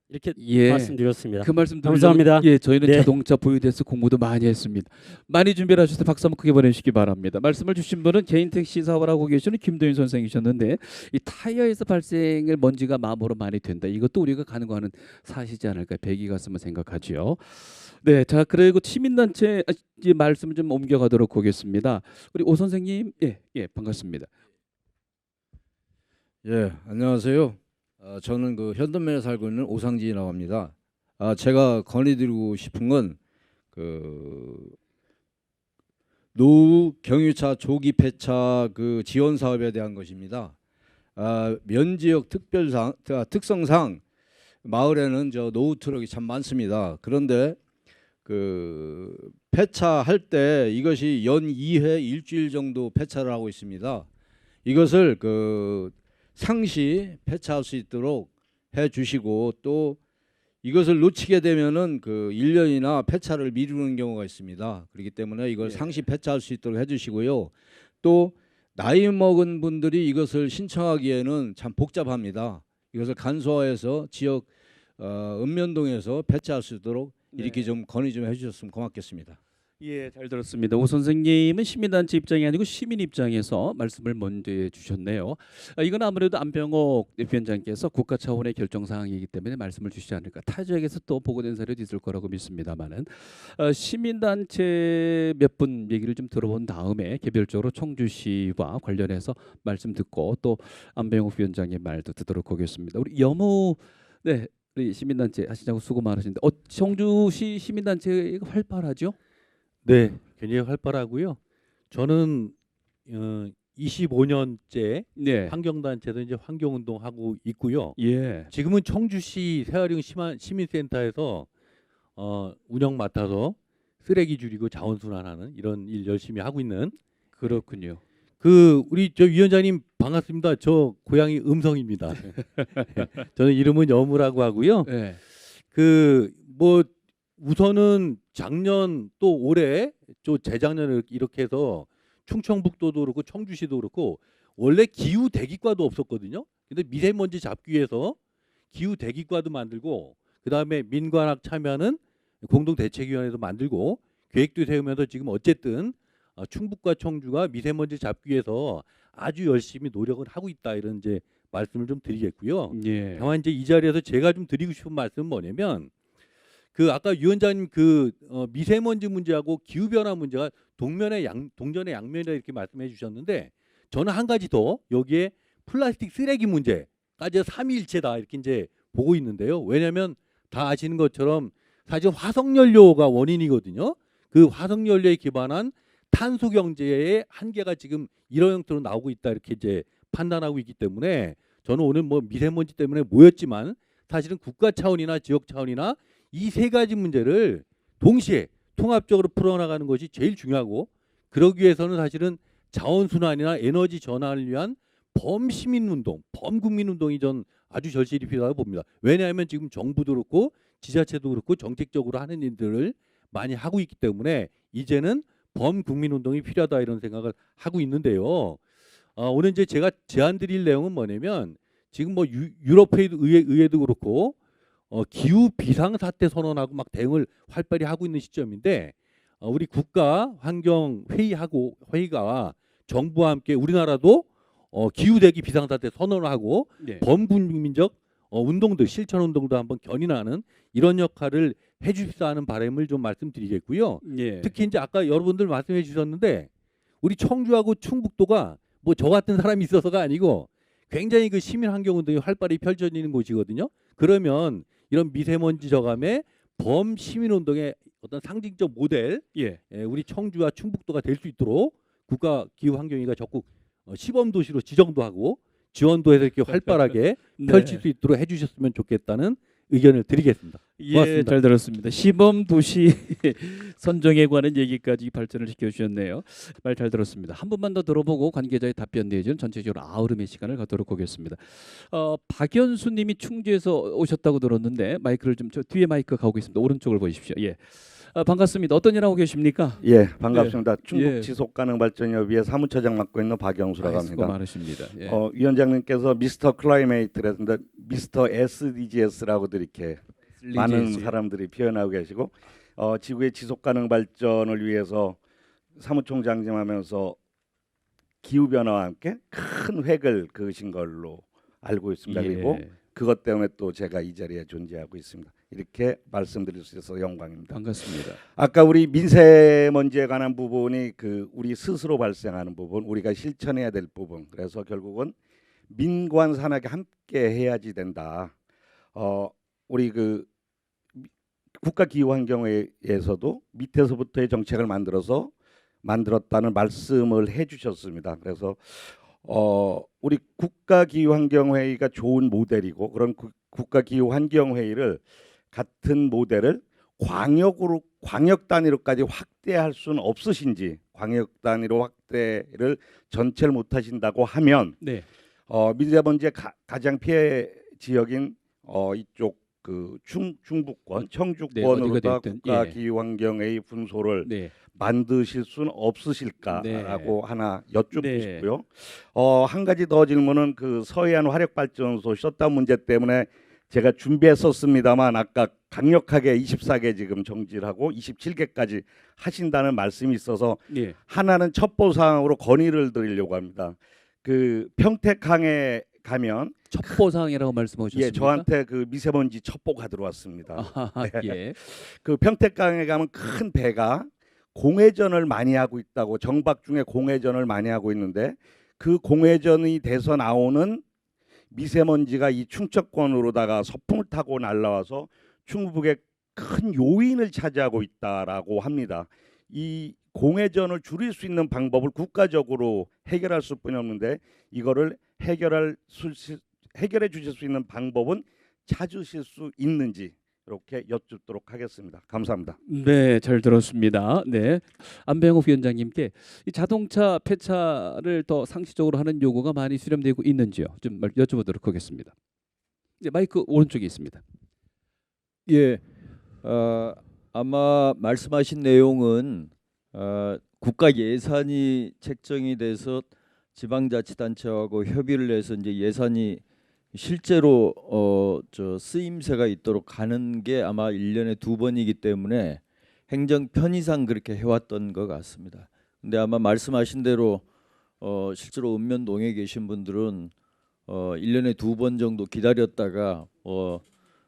이렇게 말씀드렸습니다. 그 말씀 감사합니다. 저희는 자동차 보유 대수 공부도 많이 했습니다. 많이 준비를 하셔서 박수 한번 크게 보내주시기 바랍니다. 말씀을 주신 분은 개인 택시 사업을 하고 계시는 김도윤 선생이셨는데 이 타이어에서 발생을 먼지가 마모로 많이 된다. 이것도 우리가 가능한 사실이지 않을까 배기가스만 생각하지요. 네, 자 그리고 시민단체 말씀 좀 옮겨가도록 하겠습니다. 우리 오 선생님, 반갑습니다. 안녕하세요. 저는 그 현동면에 살고 있는 오상진이라고 합니다. 제가 건의드리고 싶은 건 그 노후 경유차 조기 폐차 그 지원 사업에 대한 것입니다. 면지역 특성상 마을에는 저 노후 트럭이 참 많습니다. 그런데 그 폐차할 때 이것이 연 2회 일주일 정도 폐차를 하고 있습니다. 이것을 그 상시 폐차할 수 있도록 해 주시고 또 이것을 놓치게 되면은 그 1년이나 폐차를 미루는 경우가 있습니다. 그렇기 때문에 이걸 상시 폐차할 수 있도록 해 주시고요. 또 나이 먹은 분들이 이것을 신청하기에는 참 복잡합니다. 이것을 간소화해서 지역 읍면동에서 폐차할 수 있도록 이렇게 좀 건의 좀 해 주셨으면 고맙겠습니다. 잘 들었습니다. 오 선생님은 시민단체 입장이 아니고 시민 입장에서 말씀을 먼저 해주셨네요. 이건 아무래도 안병옥 대표위원장께서 국가 차원의 결정 사항이기 때문에 말씀을 주시지 않을까. 타 지역에서 또 보고된 사례도 있을 거라고 믿습니다만은 시민단체 몇 분 얘기를 좀 들어본 다음에 개별적으로 청주시와 관련해서 말씀 듣고 또 안병옥 위원장의 말도 듣도록 하겠습니다. 우리 여무 우리 시민단체 하시자고 수고 많으신데 청주시 시민단체가 활발하죠? 네, 굉장히 활발하고요. 저는 25년째 환경단체에서 이제 환경운동하고 있고요. 지금은 청주시 세아령 시민센터에서 운영 맡아서 쓰레기 줄이고 자원순환하는 이런 일 열심히 하고 있는. 그렇군요. 우리 저 위원장님 반갑습니다. 저 고향이 음성입니다. 저는 이름은 여무라고 하고요. 우선은 작년 또 올해 또 재작년에 이렇게 해서 충청북도도 그렇고 청주시도 그렇고 원래 기후 대기과도 없었거든요. 근데 미세먼지 잡기 위해서 기후 대기과도 만들고 그다음에 민관학 참여하는 공동대책위원회도 만들고 계획도 세우면서 지금 어쨌든 충북과 청주가 미세먼지 잡기 위해서 아주 열심히 노력을 하고 있다 이런 이제 말씀을 좀 드리겠고요. 다만 이제 이 자리에서 제가 좀 드리고 싶은 말씀은 뭐냐면 아까 위원장님 미세먼지 문제하고 기후 변화 문제가 동전의 양면이라 이렇게 말씀해 주셨는데 저는 한 가지 더 여기에 플라스틱 쓰레기 문제까지 삼위일체다 이렇게 이제 보고 있는데요. 왜냐하면 다 아시는 것처럼 사실 화석연료가 원인이거든요. 그 화석연료에 기반한 탄소 경제의 한계가 지금 이런 형태로 나오고 있다 이렇게 이제 판단하고 있기 때문에 저는 오늘 미세먼지 때문에 모였지만 사실은 국가 차원이나 지역 차원이나 이 세 가지 문제를 동시에 통합적으로 풀어나가는 것이 제일 중요하고 그러기 위해서는 사실은 자원순환이나 에너지 전환을 위한 범시민운동, 범국민운동이 전 아주 절실히 필요하다고 봅니다. 왜냐하면 지금 정부도 그렇고 지자체도 그렇고 정책적으로 하는 일들을 많이 하고 있기 때문에 이제는 범국민운동이 필요하다 이런 생각을 하고 있는데요. 오늘 이제 제가 제안 드릴 내용은 뭐냐면 지금 유럽 의회도 그렇고 기후 비상사태 선언하고 막 대응을 활발히 하고 있는 시점인데 우리 국가 환경 회의가 정부와 함께 우리나라도 기후 대기 비상사태 선언을 하고 범국민적 운동들 실천 운동도 한번 견인하는 이런 역할을 해주십사 하는 바람을 좀 말씀드리겠고요. 특히 이제 아까 여러분들 말씀해 주셨는데 우리 청주하고 충북도가 뭐 저 같은 사람이 있어서가 아니고 굉장히 그 시민 환경 운동이 활발히 펼쳐지는 곳이거든요. 그러면 이런 미세먼지 저감의 범 시민 운동의 어떤 상징적 모델, 우리 청주와 충북도가 될 수 있도록 국가 기후 환경위가 적극 시범 도시로 지정도 하고 지원도 해서 이렇게 활발하게 네. 펼칠 수 있도록 해주셨으면 좋겠다는 의견을 드리겠습니다. 고맙습니다. 예, 잘 들었습니다. 시범 도시 선정에 관한 얘기까지 발전을 시켜주셨네요. 말 잘 들었습니다. 한 번만 더 들어보고 관계자의 답변 내지는 전체적으로 아우름의 시간을 갖도록 하겠습니다. 박연수님이 충주에서 오셨다고 들었는데 마이크를 좀 저 뒤에 마이크 가고 있습니다. 오른쪽을 보십시오. 예, 반갑습니다. 어떤 일 하고 계십니까? 예, 반갑습니다. 예. 충북 예. 지속가능발전협의회 사무처장 맡고 있는 박영수라고 수고 합니다. 많으십니다. 예. 위원장님께서 미스터 클라이메이트라든가 미스터 SDGs라고도 이렇게 많은 사람들이 표현하고 계시고 지구의 지속가능 발전을 위해서 사무총장님하면서 기후 변화와 함께 큰 획을 그으신 걸로 알고 있습니다. 예. 그리고 그것 때문에 또 제가 이 자리에 존재하고 있습니다. 이렇게 말씀드릴 수 있어서 영광입니다. 반갑습니다. 아까 우리 미세먼지에 관한 부분이 우리 스스로 발생하는 부분, 우리가 실천해야 될 부분. 그래서 결국은 민관 산학이 함께 해야지 된다. 우리 국가기후환경회에서도 밑에서부터의 정책을 만들었다는 말씀을 해주셨습니다. 그래서 우리 국가기후환경회의가 좋은 모델이고 그런 국가기후환경회의를 같은 모델을 광역 단위로까지 확대할 수는 없으신지, 광역 단위로 확대를 전체를 못 하신다고 하면 미세먼지의 가장 피해 지역인 이쪽 중부권, 청주권으로다 국가기후환경회의 분소를 만드실 수는 없으실까라고 하나 여쭙고 싶고요. 한 가지 더 질문은 서해안 화력발전소 셧다운 문제 때문에 제가 준비했었습니다만 아까 강력하게 24개 지금 정지를 하고 27개까지 하신다는 말씀이 있어서 하나는 첩보사항으로 건의를 드리려고 합니다. 평택항에 가면 첩보사항이라고 말씀하셨습니까? 예, 저한테 미세먼지 첩보가 들어왔습니다. 예. 평택항에 가면 큰 배가 공회전을 많이 하고 있다고, 정박 중에 공회전을 많이 하고 있는데 그 공회전이 돼서 나오는 미세먼지가 이 충청권으로다가 서풍을 타고 날라와서 충북의 큰 요인을 차지하고 있다라고 합니다. 이 공회전을 줄일 수 있는 방법을 국가적으로 해결할 수뿐이 없는데 이거를 해결해 주실 수 있는 방법은 찾으실 수 있는지 이렇게 여쭙도록 하겠습니다. 감사합니다. 네, 잘 들었습니다. 네, 안병욱 위원장님께 이 자동차 폐차를 더 상시적으로 하는 요구가 많이 수렴되고 있는지요? 좀 여쭤보도록 하겠습니다. 네, 마이크 오른쪽에 있습니다. 예, 아마 말씀하신 내용은 국가 예산이 책정이 돼서 지방자치단체하고 협의를 해서 이제 예산이 실제로 쓰임새가 있도록 가는 게 아마 1년에 2번이기 때문에 행정 편의상 그렇게 해왔던 것 같습니다. 근데 아마 말씀하신 대로 실제로 읍면동에 계신 분들은 1년에 2번 정도 기다렸다가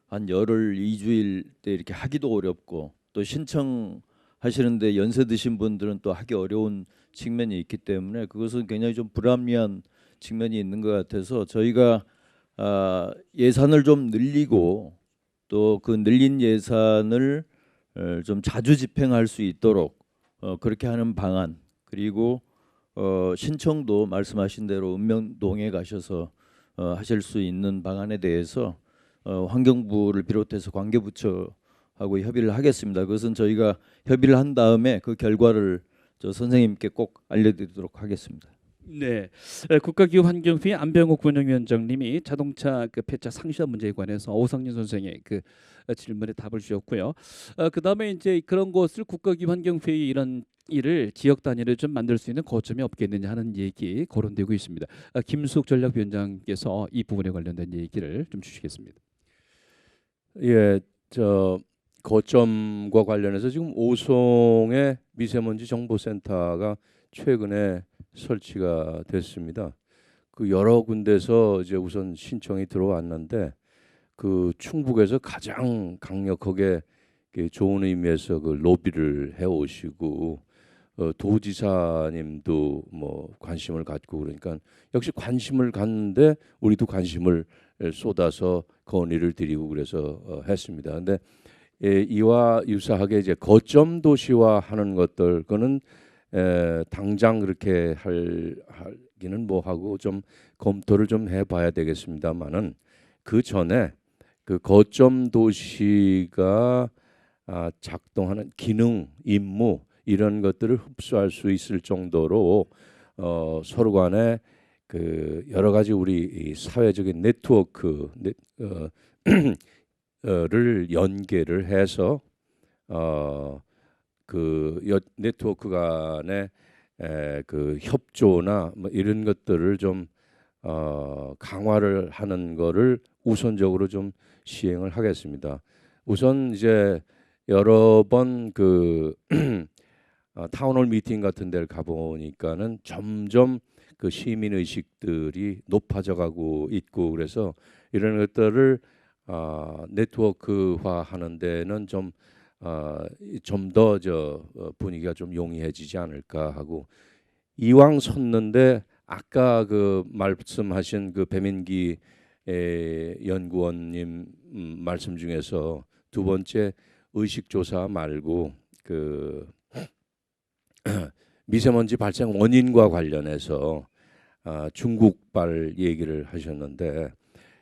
한 열흘 2주일 때 이렇게 하기도 어렵고 또 신청하시는데 연세 드신 분들은 또 하기 어려운 측면이 있기 때문에 그것은 굉장히 좀 불합리한 측면이 있는 것 같아서 저희가 예산을 좀 늘리고 또 그 늘린 예산을 좀 자주 집행할 수 있도록 그렇게 하는 방안, 그리고 신청도 말씀하신 대로 읍면동에 가셔서 하실 수 있는 방안에 대해서 환경부를 비롯해서 관계부처하고 협의를 하겠습니다. 그것은 저희가 협의를 한 다음에 그 결과를 선생님께 꼭 알려드리도록 하겠습니다. 네, 국가기후환경회의 안병욱 분영위원장님이 자동차 폐차 상시화 문제에 관해서 오상진 선생의 질문에 답을 주셨고요. 그 다음에 이제 그런 것을 국가기후환경회의 이런 일을 지역 단위로 좀 만들 수 있는 거점이 없겠느냐 하는 얘기 거론되고 있습니다. 김수욱 전략위원장께서 이 부분에 관련된 얘기를 좀 주시겠습니다. 예, 거점과 관련해서 지금 오송의 미세먼지 정보센터가 최근에 설치가 됐습니다. 여러 군데서 이제 우선 신청이 들어왔는데 충북에서 가장 강력하게 좋은 의미에서 로비를 해오시고 도지사님도 뭐 관심을 갖고 그러니까 역시 관심을 갖는데 우리도 관심을 쏟아서 건의를 드리고 그래서 했습니다. 근데 이와 유사하게 이제 거점 도시화하는 것들 그거는 당장 그렇게 하기는 뭐하고 좀 검토를 좀 해봐야 되겠습니다만은 그 전에 그 거점 도시가 작동하는 기능, 임무 이런 것들을 흡수할 수 있을 정도로 서로 간에 그 여러 가지 우리 이 사회적인 네트워크 를 연계를 해서 그 네트워크 간의 그 협조나 뭐 이런 것들을 좀 강화를 하는 거를 우선적으로 좀 시행을 하겠습니다. 우선 이제 여러 번 그 타운홀 미팅 같은 데를 가보니까는 점점 그 시민 의식들이 높아져 가고 있고 그래서 이런 것들을 네트워크화하는 데는 좀 더 분위기가 좀 용이해지지 않을까 하고 이왕 섰는데 아까 그 말씀하신 그 배민기 연구원님 말씀 중에서 두 번째 의식조사 말고 그 미세먼지 발생 원인과 관련해서 중국발 얘기를 하셨는데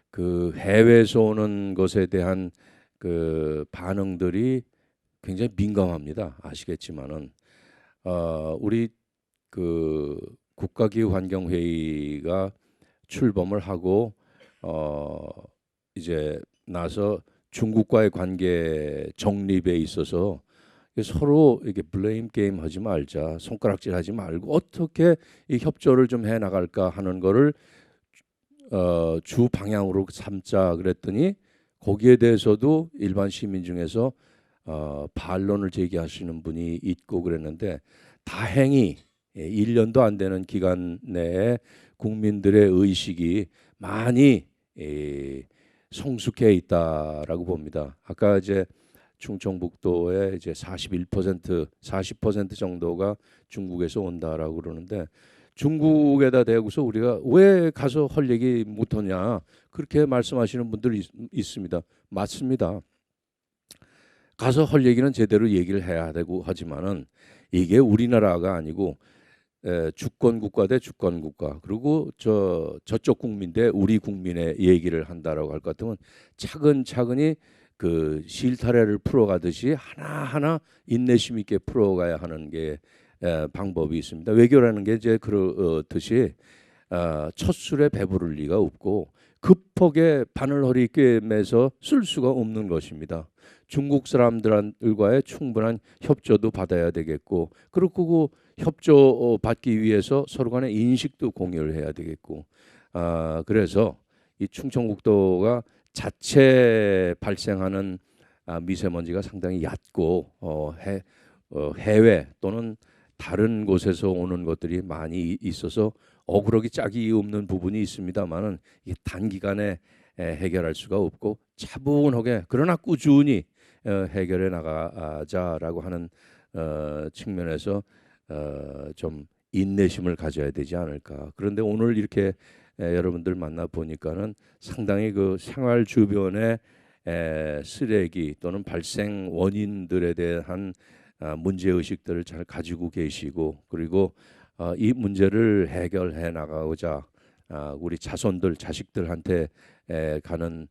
그 해외에서 오는 것에 대한 그 반응들이 굉장히 민감합니다. 아시겠지만은 우리 그 국가기후환경회의가 출범을 하고 이제 나서 중국과의 관계 정립에 있어서 서로 이게 블레임 게임 하지 말자, 손가락질 하지 말고 어떻게 이 협조를 좀 해 나갈까 하는 거를 주 방향으로 삼자 그랬더니 거기에 대해서도 일반 시민 중에서 반론을 제기하시는 분이 있고 그랬는데 다행히 1년도 안 되는 기간 내에 국민들의 의식이 많이 성숙해 있다라고 봅니다. 아까 이제 충청북도의 이제 40% 정도가 중국에서 온다라고 그러는데 중국에다 대고서 우리가 왜 가서 할 얘기 못하냐 그렇게 말씀하시는 분들이 있습니다. 맞습니다. 가서 할 얘기는 제대로 얘기를 해야 되고 하지만은 이게 우리나라가 아니고 주권 국가 대 주권 국가 그리고 저쪽 국민 대 우리 국민의 얘기를 한다라고 할 것 같으면 차근차근히 그 실타래를 풀어가듯이 하나하나 인내심 있게 풀어가야 하는 게 방법이 있습니다. 외교라는 게 이제 그렇듯이 첫 술에 배부를 리가 없고 급하게 바늘 허리 꿰매서 쓸 수가 없는 것입니다. 중국 사람들과의 충분한 협조도 받아야 되겠고 그리고 그 협조 받기 위해서 서로 간의 인식도 공유를 해야 되겠고 그래서 이 충청북도가 자체 발생하는 미세먼지가 상당히 얕고 해외 또는 다른 곳에서 오는 것들이 많이 있어서 어그러기 짝이 없는 부분이 있습니다만은 이게 단기간에 해결할 수가 없고 차분하게 그러나 꾸준히 해결해 나가자라고 하는 측면에서 좀 인내심을 가져야 되지 않을까. 그런데 오늘 이렇게 여러분들 만나 보니까는 상당히 그 생활 주변의 쓰레기 또는 발생 원인들에 대한 문제 의식들을 잘 가지고 계시고 그리고 이 문제를 해결해 나가고자 우리 자식들한테 가는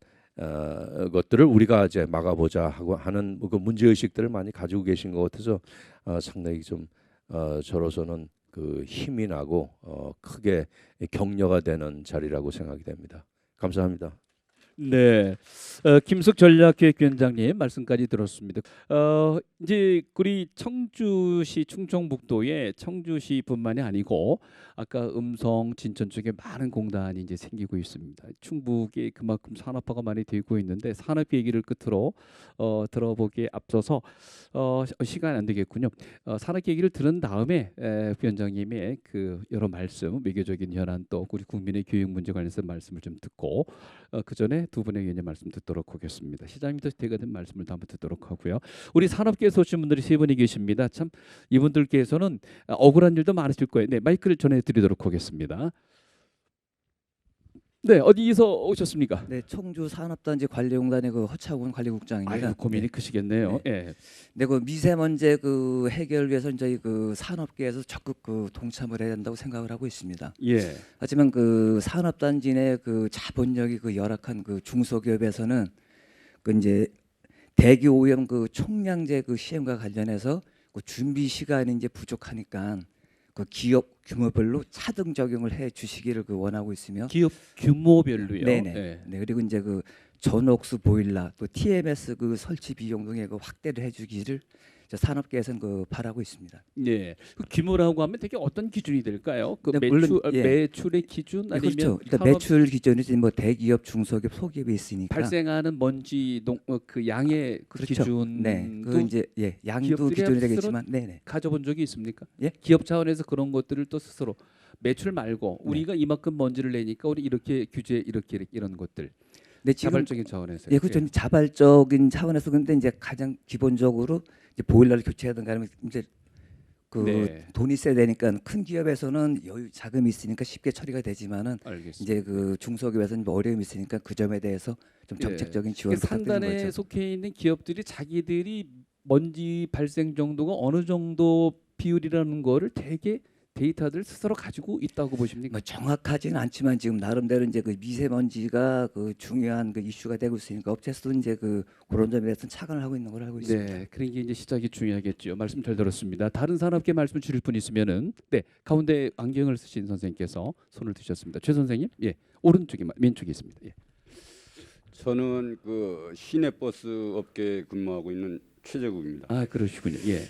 것들을 우리가 이제 막아보자 하고 하는 그 문제 의식들을 많이 가지고 계신 것 같아서 상당히 좀 저로서는 그 힘이 나고 크게 격려가 되는 자리라고 생각이 됩니다. 감사합니다. 네, 김숙 전략기획위원장님 말씀까지 들었습니다. 이제 우리 청주시 충청북도에 청주시뿐만이 아니고 아까 음성 진천 쪽에 많은 공단이 이제 생기고 있습니다. 충북이 그만큼 산업화가 많이 되고 있는데 산업 얘기를 끝으로 들어보기에 앞서서 시간 안 되겠군요. 산업 얘기를 들은 다음에 위원장님의 그 여러 말씀, 외교적인 현안 또 우리 국민의 교육 문제 관련해서 말씀을 좀 듣고 그 전에 두 분에게 이제 말씀 듣도록 하겠습니다. 시장님도 제가 된 말씀을 다 한번 듣도록 하고요. 우리 산업계에서 오신 분들이 세 분이 계십니다. 참 이분들께서는 억울한 일도 많으실 거예요. 네, 마이크를 전해드리도록 하겠습니다. 네, 어디서 오셨습니까? 네, 청주 산업단지 관리공단의 그 허창훈 관리국장입니다. 아유, 고민이 크시겠네요. 네. 예. 네, 그 미세먼지 그 해결을 위해서 저희 그 산업계에서 적극 그 동참을 해야 된다고 생각을 하고 있습니다. 예. 하지만 그 산업단지 내 그 자본력이 그 열악한 그 중소기업에서는 그 이제 대기 오염 그 총량제 그 시행과 관련해서 그 준비 시간이 이제 부족하니까 그 기업 규모별로 차등 적용을 해 주시기를 그 원하고 있으며 기업 규모별로요. 네네. 네. 네, 그리고 이제 그 전옥수 보일러 또 TMS 그 설치 비용 등의 그 확대를 해주기를 저 산업계에서는 그 바라고 있습니다. 네, 그 규모라고 하면 되게 어떤 기준이 될까요? 그 네, 매출 물론, 예. 매출의 기준 네, 아니면 그렇죠. 일단 산업 매출 기준이 뭐 대기업, 중소기업, 소기업이 있으니까 발생하는 먼지 그 양의 그 그렇죠. 기준 네, 그 이제 예, 양도 기준이 되겠지만, 네네. 가져본 적이 있습니까? 예? 기업 차원에서 그런 것들을 또 스스로 매출 말고 우리가 이만큼 먼지를 내니까 우리 이렇게 규제 이렇게 이런 것들. 네, 지금 자발적인 차원에서. 예, 그렇죠. 자발적인 차원에서 근데 이제 가장 기본적으로 이제 보일러를 교체하든가 하면 이제 그 네. 돈이 세야 되니까 큰 기업에서는 여유 자금이 있으니까 쉽게 처리가 되지만은 알겠습니다. 이제 그 중소기업에서는 뭐 어려움이 있으니까 그 점에 대해서 좀 정책적인 지원 그 부탁드리는 상단에 거죠. 속해 있는 기업들이 자기들이 먼지 발생 정도가 어느 정도 비율이라는 거를 되게 데이터들 스스로 가지고 있다고 보십니까? 뭐 정확하지는 않지만 지금 나름대로 이제 그 미세먼지가 그 중요한 그 이슈가 되고 있으니까 업체에서도 이제 그 그런 점에 대해서 착안을 하고 있는 걸 알고 있습니다. 네, 그런 게 이제 시작이 중요하겠죠. 말씀 잘 들었습니다. 다른 산업계 말씀 주실 분 있으면은 네 가운데 안경을 쓰신 선생님께서 손을 드셨습니다. 최 선생님, 예 오른쪽에 왼쪽에 있습니다. 예. 저는 그 시내버스 업계에 근무하고 있는 최재국입니다. 아 그러시군요. 예.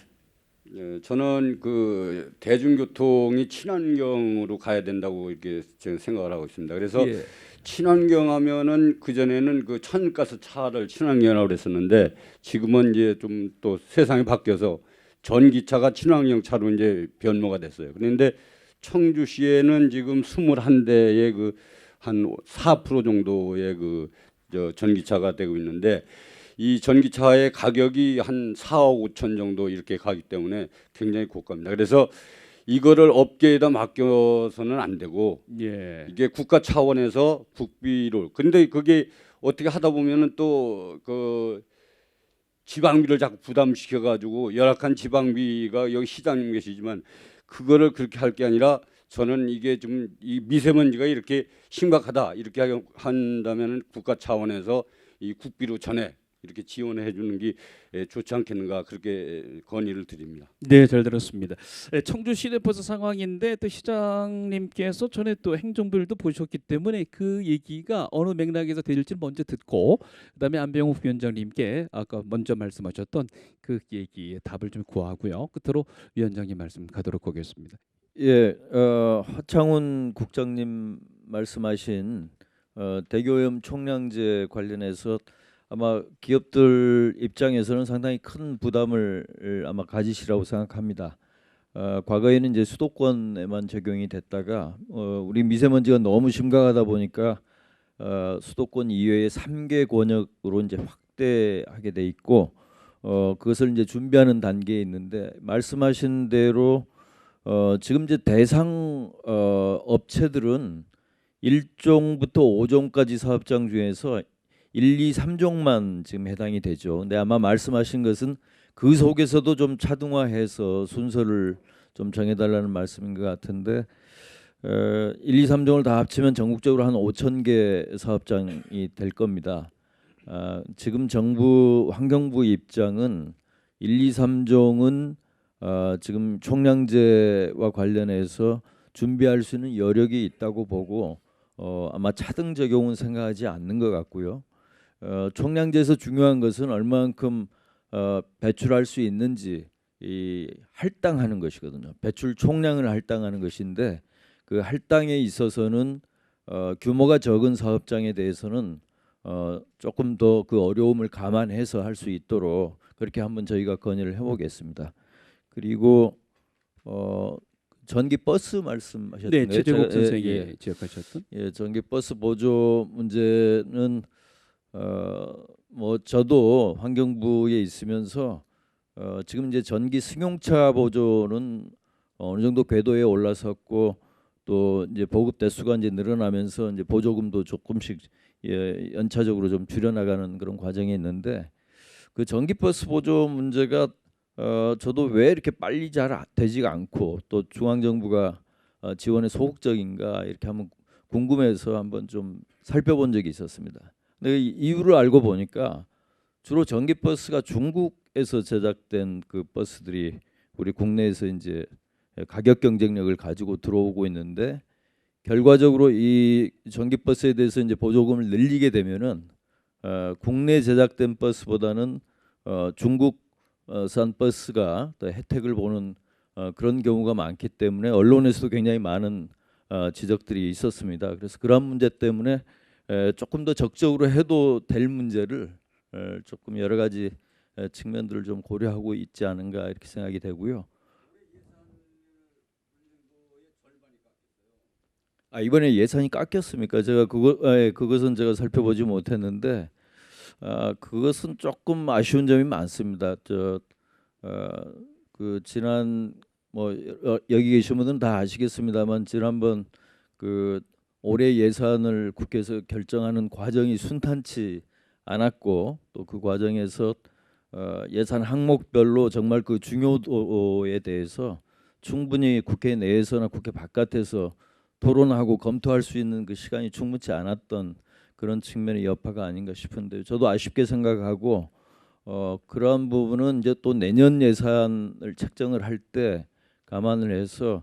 예, 저는 그 대중교통이 친환경으로 가야 된다고 이렇게 제가 생각을 하고 있습니다. 그래서 예. 친환경 하면은 그 전에는 그 천가스 차를 친환경이라고 그랬었는데 지금은 이제 좀 또 세상이 바뀌어서 전기차가 친환경 차로 이제 변모가 됐어요. 그런데 청주시에는 지금 21대의 그 한 4% 정도의 그 전기차가 되고 있는데 이 전기차의 가격이 한 4억 5천 정도 이렇게 가기 때문에 굉장히 고가입니다. 그래서 이거를 업계에다 맡겨서는 안 되고 예. 이게 국가 차원에서 국비로 근데 그게 어떻게 하다 보면은 또 그 지방비를 자꾸 부담시켜 가지고 열악한 지방비가 여기 시장님 계시지만 그거를 그렇게 할 게 아니라 저는 이게 좀 이 미세먼지가 이렇게 심각하다 이렇게 한다면은 국가 차원에서 이 국비로 전에 이렇게 지원해 주는 게 좋지 않겠는가 그렇게 건의를 드립니다. 네, 잘 들었습니다. 청주 시내버스 상황인데 또 시장님께서 전에 또 행정부일도 보셨기 때문에 그 얘기가 어느 맥락에서 될지 먼저 듣고 그다음에 안병욱 위원장님께 아까 먼저 말씀하셨던 그 얘기에 답을 좀 구하고요. 끝으로 위원장님 말씀 가도록 하겠습니다. 예, 하창훈 국장님 말씀하신 대기오염 총량제 관련해서 아마 기업들 입장에서는 상당히 큰 부담을 아마 가지시라고 생각합니다. 과거에는 이제 수도권에만 적용이 됐다가 우리 미세먼지가 너무 심각하다 보니까 수도권 이외의 3개 권역으로 이제 확대하게 돼 있고 그것을 이제 준비하는 단계에 있는데 말씀하신 대로 지금 이제 대상 업체들은 1종부터 5종까지 사업장 중에서 1, 2, 3종만 지금 해당이 되죠. 근데 아마 말씀하신 것은 그 속에서도 좀 차등화해서 순서를 좀 정해달라는 말씀인 것 같은데 1, 2, 3종을 다 합치면 전국적으로 한 5천 개 사업장이 될 겁니다. 지금 정부 환경부 입장은 1, 2, 3종은 지금 총량제와 관련해서 준비할 수 있는 여력이 있다고 보고 아마 차등 적용은 생각하지 않는 것 같고요. 총량제에서 중요한 것은 얼마만큼 배출할 수 있는지 할당하는 것이거든요. 배출 총량을 할당하는 것인데 그 할당에 있어서는 규모가 적은 사업장에 대해서는 조금 더 그 어려움을 감안해서 할 수 있도록 그렇게 한번 저희가 건의를 해보겠습니다. 그리고 전기 버스 말씀하셨던가요? 네, 최재국 선생이 지적하셨던. 예, 전기 버스 보조 문제는 뭐 저도 환경부에 있으면서 지금 이제 전기 승용차 보조는 어느 정도 궤도에 올라섰고 또 이제 보급 대수가 이제 늘어나면서 이제 보조금도 조금씩 연차적으로 좀 줄여나가는 그런 과정이 있는데 그 전기버스 보조 문제가 저도 왜 이렇게 빨리 잘 되지가 않고 또 중앙정부가 지원에 소극적인가 이렇게 한번 궁금해서 한번 좀 살펴본 적이 있었습니다. 근데 이유를 알고 보니까 주로 전기버스가 중국에서 제작된 그 버스들이 우리 국내에서 이제 가격 경쟁력을 가지고 들어오고 있는데 결과적으로 이 전기버스에 대해서 이제 보조금을 늘리게 되면은 국내 제작된 버스보다는 중국산 버스가 더 혜택을 보는 그런 경우가 많기 때문에 언론에서도 굉장히 많은 지적들이 있었습니다. 그래서 그런 문제 때문에 조금 더 적극적으로 해도 될 문제를 조금 여러 가지 측면들을 좀 고려하고 있지 않은가 이렇게 생각이 되고요. 이번에 예산이 깎였습니까? 제가 그것은 제가 살펴보지 못했는데 그것은 조금 아쉬운 점이 많습니다. 그 지난 뭐 여기 계신 분들은 다 아시겠습니다만 지난번 그 올해 예산을 국회에서 결정하는 과정이 순탄치 않았고 또 그 과정에서 예산 항목별로 정말 그 중요도에 대해서 충분히 국회 내에서나 국회 바깥에서 토론하고 검토할 수 있는 그 시간이 충분치 않았던 그런 측면의 여파가 아닌가 싶은데 저도 아쉽게 생각하고 그러한 부분은 이제 또 내년 예산을 책정을 할 때 감안을 해서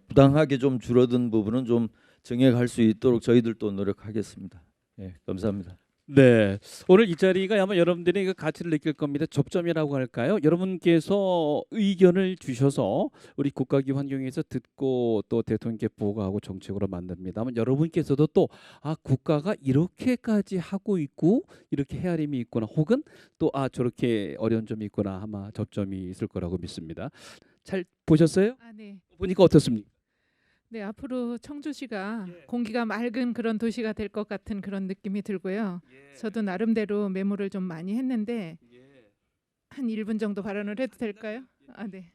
부당하게 좀 줄어든 부분은 좀 증액할 수 있도록 저희들도 노력하겠습니다. 예, 감사합니다. 네, 오늘 이 자리가 아마 여러분들이 그 가치를 느낄 겁니다. 접점이라고 할까요? 여러분께서 의견을 주셔서 우리 국가기 환경에서 듣고 또 대통령께 보고하고 정책으로 만듭니다만 여러분께서도 또 국가가 이렇게까지 하고 있고 이렇게 헤아림이 있구나 혹은 또 저렇게 어려운 점이 있구나 아마 접점이 있을 거라고 믿습니다. 잘 보셨어요? 네. 보니까 어떻습니까? 네, 앞으로 청주시가 공기가 맑은 그런 도시가 될 것 같은 그런 느낌이 들고요. 저도 나름대로 메모를 좀 많이 했는데 한 1분 정도 발언을 해도 될까요? 네.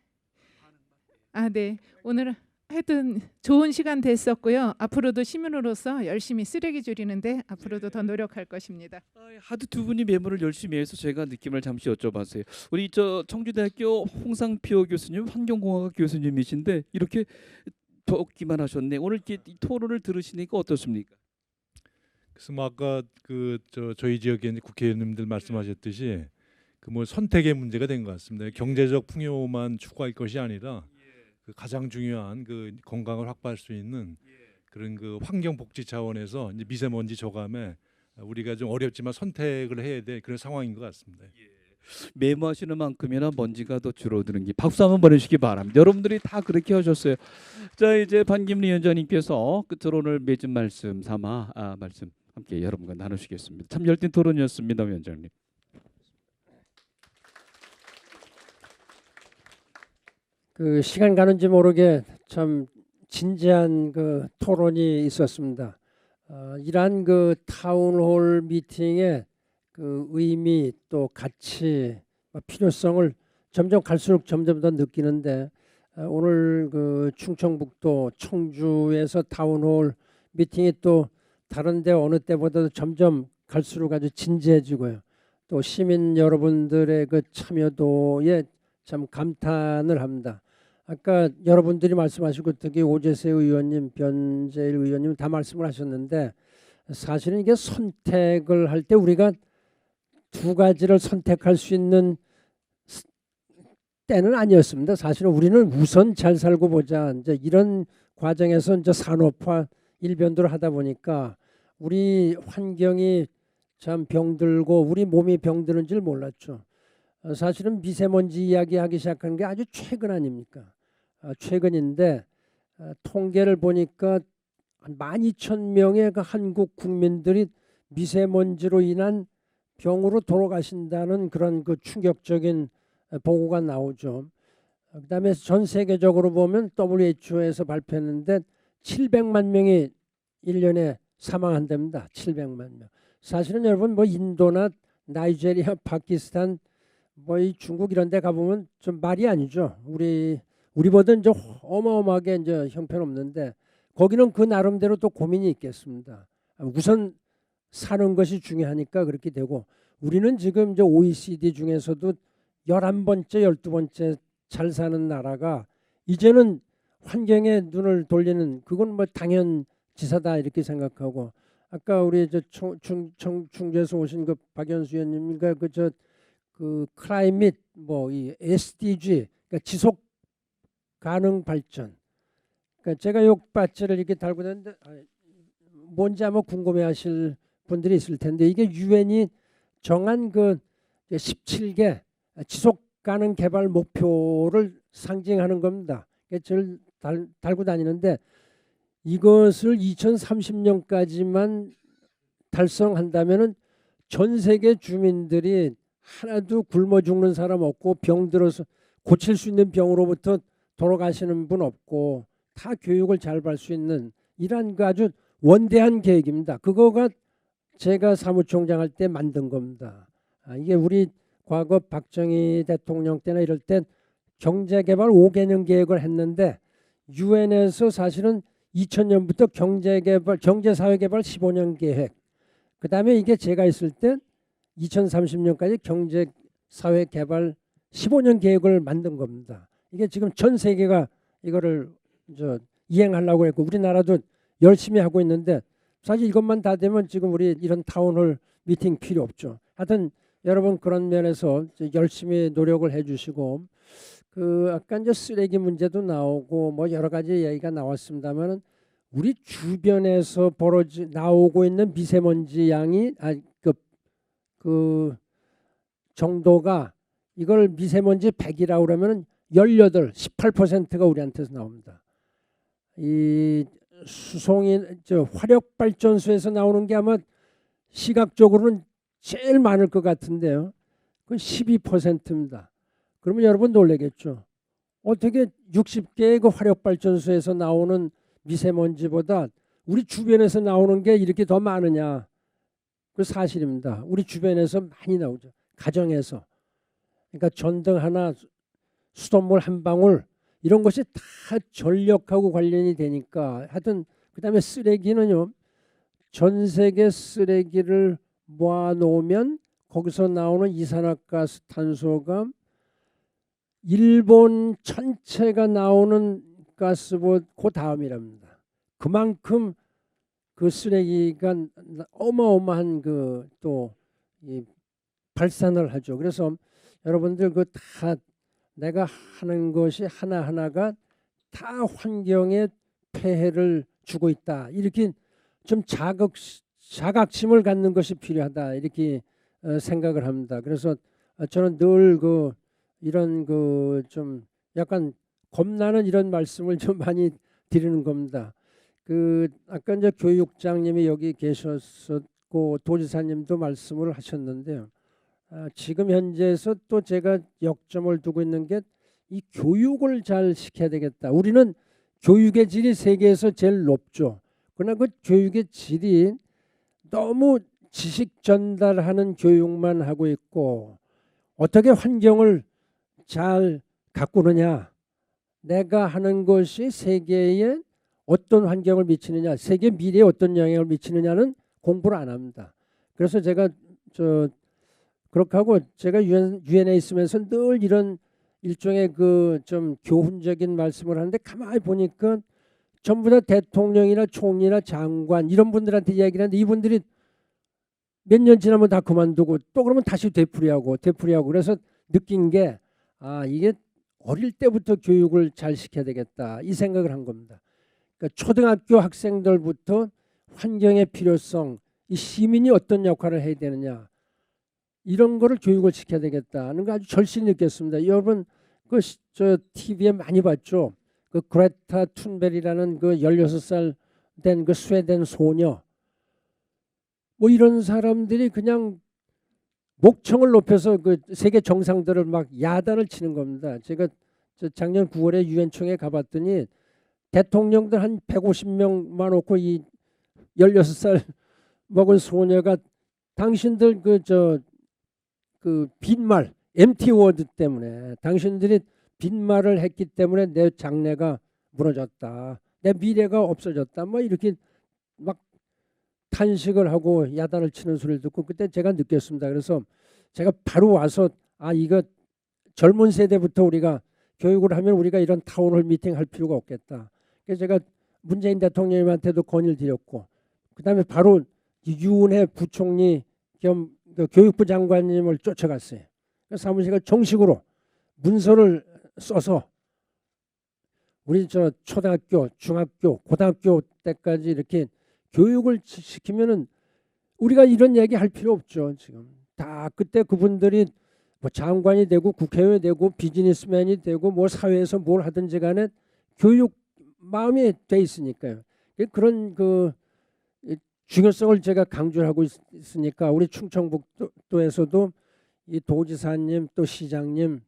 네. 오늘 하여튼 좋은 시간 됐었고요. 앞으로도 시민으로서 열심히 쓰레기 줄이는데 앞으로도 더 노력할 것입니다. 하도 두 분이 메모를 열심히 해서 제가 느낌을 잠시 여쭤봤어요. 우리 청주대학교 홍상표 교수님, 환경공학학 교수님이신데 이렇게 적기만 하셨네. 오늘 이 토론을 들으시니까 어떻습니까? 그래서 뭐 아까 저희 지역에 국회의원님들 말씀하셨듯이 그 뭐 선택의 문제가 된 것 같습니다. 경제적 풍요만 추구할 것이 아니라 그 가장 중요한 그 건강을 확보할 수 있는 그런 그 환경 복지 차원에서 이제 미세먼지 저감에 우리가 좀 어렵지만 선택을 해야 될 그런 상황인 것 같습니다. 메모하시는 만큼이나 먼지가 더 줄어드는 게 박수 한번 보내주시기 바랍니다. 여러분들이 다 그렇게 하셨어요. 자 이제 반김리 위원장님께서 끝으로 오늘 맺은 말씀 삼아 말씀 함께 여러분과 나누시겠습니다. 참 열띤 토론이었습니다, 위원장님. 그 시간 가는지 모르게 참 진지한 그 토론이 있었습니다. 이러한 그 타운홀 미팅의 그 의미 또 가치 필요성을 점점 갈수록 점점 더 느끼는데 오늘 그 충청북도 청주에서 타운홀 미팅이 또 다른데 어느 때보다도 점점 갈수록 아주 진지해지고요. 또 시민 여러분들의 그 참여도에 참 감탄을 합니다. 아까 여러분들이 말씀하시고 특히 오재세 의원님, 변재일 의원님 다 말씀을 하셨는데 사실은 이게 선택을 할 때 우리가 두 가지를 선택할 수 있는 때는 아니었습니다. 사실은 우리는 우선 잘 살고 보자. 이제 이런 과정에서 이제 산업화 일변도를 하다 보니까 우리 환경이 참 병들고 우리 몸이 병드는 줄 몰랐죠. 사실은 미세먼지 이야기하기 시작한 게 아주 최근 아닙니까? 최근인데 통계를 보니까 한 12,000명의 그 한국 국민들이 미세먼지로 인한 병으로 돌아가신다는 그런 그 충격적인 보고가 나오죠. 그다음에 전 세계적으로 보면 WHO에서 발표했는데 700만 명이 1년에 사망한답니다. 700만 명. 사실은 여러분 뭐 인도나 나이지리아, 파키스탄, 뭐 이 중국 이런 데 가보면 좀 말이 아니죠. 우리보다 이제 어마어마하게 이제 형편없는데 거기는 그 나름대로 또 고민이 있겠습니다. 우선 사는 것이 중요하니까 그렇게 되고 우리는 지금 이제 OECD 중에서도 11번째, 12번째 잘 사는 나라가 이제는 환경에 눈을 돌리는 그건 뭐 당연지사다 이렇게 생각하고 아까 우리 저 충주에서 오신 그 박연수 의원님과 그 클라이밋 뭐 이 SDG 그러니까 지속 가능 발전. 그러니까 제가 요 배지를 이렇게 달고 다니는데 뭔지 아마 궁금해하실 분들이 있을 텐데 이게 유엔이 정한 그 17개 지속 가능 개발 목표를 상징하는 겁니다. 저를 달고 다니는데 이것을 2030년까지만 달성한다면은 전 세계 주민들이 하나도 굶어 죽는 사람 없고 병 들어서 고칠 수 있는 병으로부터 돌아가시는 분 없고 다 교육을 잘 받을 수 있는 이런 그 아주 원대한 계획입니다. 그거가 제가 사무총장 할 때 만든 겁니다. 이게 우리 과거 박정희 대통령 때나 이럴 땐 경제개발 5개년 계획을 했는데 유엔에서 사실은 2000년부터 경제사회개발 15년 계획 그 다음에 이게 제가 있을 때 2030년까지 경제사회개발 15년 계획을 만든 겁니다. 이게 지금 전 세계가 이거를 이행하려고 했고 우리나라도 열심히 하고 있는데 사실 이것만 다 되면 지금 우리 이런 타운홀 미팅 필요 없죠. 하여튼 여러분 그런 면에서 열심히 노력을 해주시고 그 아까 이제 쓰레기 문제도 나오고 뭐 여러 가지 얘기가 나왔습니다만은 우리 주변에서 나오고 있는 미세먼지 양이 그 정도가 이걸 미세먼지 100이라고 그러면은 18%가 우리한테서 나옵니다. 이 화력 발전소에서 나오는 게 아마 시각적으로는 제일 많을 것 같은데요. 그건 12%입니다. 그러면 여러분 놀라겠죠. 어떻게 60개의 그 화력 발전소에서 나오는 미세먼지보다 우리 주변에서 나오는 게 이렇게 더 많으냐? 그 사실입니다. 우리 주변에서 많이 나오죠. 가정에서. 그러니까 전등 하나, 수돗물 한 방울 이런 것이 다 전력하고 관련이 되니까 하여튼 그다음에 쓰레기는요. 전 세계 쓰레기를 모아놓으면 거기서 나오는 이산화가스 탄소가 일본 전체가 나오는 가스보다 그 다음이랍니다. 그만큼 그 쓰레기가 어마어마한 그 또 발산을 하죠. 그래서 여러분들 그 다 내가 하는 것이 하나하나가 다 환경에 폐해를 주고 있다. 이렇게 좀 자각심을 갖는 것이 필요하다. 이렇게 생각을 합니다. 그래서 저는 늘 이런 좀 약간 겁나는 이런 말씀을 좀 많이 드리는 겁니다. 아까 이제 교육장님이 여기 계셨었고 도지사님도 말씀을 하셨는데요. 지금 현재에서 또 제가 역점을 두고 있는 게 이 교육을 잘 시켜야 되겠다. 우리는 교육의 질이 세계에서 제일 높죠. 그러나 그 교육의 질이 너무 지식 전달하는 교육만 하고 있고 어떻게 환경을 잘 가꾸느냐. 내가 하는 것이 세계에 어떤 환경을 미치느냐, 세계 미래에 어떤 영향을 미치느냐는 공부를 안 합니다. 그래서 제가 그렇게 하고 제가 유엔에 있으면서 늘 이런 일종의 좀 교훈적인 말씀을 하는데 가만히 보니까 전부 다 대통령이나 총리나 장관 이런 분들한테 이야기를 하는데 이분들이 몇 년 지나면 다 그만두고 또 그러면 다시 되풀이하고 그래서 느낀 게 이게 어릴 때부터 교육을 잘 시켜야 되겠다 이 생각을 한 겁니다. 그러니까 초등학교 학생들부터 환경의 필요성, 이 시민이 어떤 역할을 해야 되느냐 이런 거를 교육을 시켜야 되겠다는 거 아주 절실히 느꼈습니다. 여러분 저 TV에 많이 봤죠. 그 그레타 툰베리라는 그 16살 된 그 스웨덴 소녀 뭐 이런 사람들이 그냥 목청을 높여서 그 세계 정상들을 막 야단을 치는 겁니다. 제가 작년 9월에 유엔총회 가봤더니 대통령들 한 150명만 놓고 이 16살 먹은 소녀가 당신들 그 빈말 MT 워드 때문에 당신들이 빈말을 했기 때문에 내 장래가 무너졌다. 내 미래가 없어졌다. 뭐 이렇게 막 탄식을 하고 야단을 치는 소리를 듣고 그때 제가 느꼈습니다. 그래서 제가 바로 와서 이거 젊은 세대부터 우리가 교육을 하면 우리가 이런 타운홀 미팅 할 필요가 없겠다. 그래서 제가 문재인 대통령님한테도 건의를 드렸고 그다음에 바로 유은혜 부총리 겸 교육부 장관님을 쫓아갔어요. 그래서 사무실가 정식으로 문서를 써서 우리 초등학교, 중학교, 고등학교 때까지 이렇게 교육을 시키면은 우리가 이런 얘기 할 필요 없죠. 지금 다 그때 그분들이 뭐 장관이 되고 국회의원이 되고 비즈니스맨이 되고 뭐 사회에서 뭘 하든지 간에 교육 마음이 돼 있으니까요. 그런 그 중요성을 제가 강조를 하고 있으니까 우리 충청북도에서도 이 도지사님 또 시장님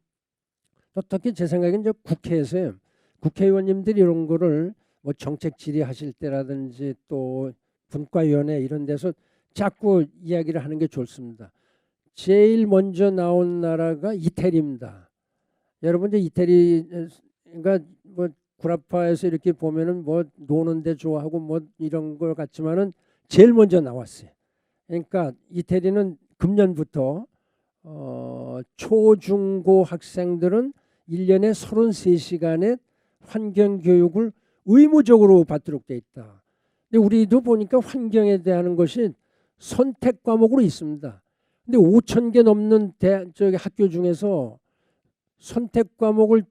또 특히 제 생각엔 이제 국회에서요. 국회의원님들이 이런 거를 뭐 정책 질의하실 때라든지 또 분과위원회 이런 데서 자꾸 이야기를 하는 게 좋습니다. 제일 먼저 나온 나라가 이태리입니다. 여러분 이제 이태리가 뭐 구라파에서 이렇게 보면은 뭐 노는데 좋아하고 뭐 이런 걸 같지만은 제일 먼저 나왔어요. 그러니까 이태리는 금년부터 초중고 학생들은 1년에 33시간의 환경교육을 의무적으로 받도록 돼 있다. 근데 우리도 보니까 환경에 대한 것이 선택 과목으로 있습니다. 근데 5,000개 넘는 학교 중에서 선택 과목을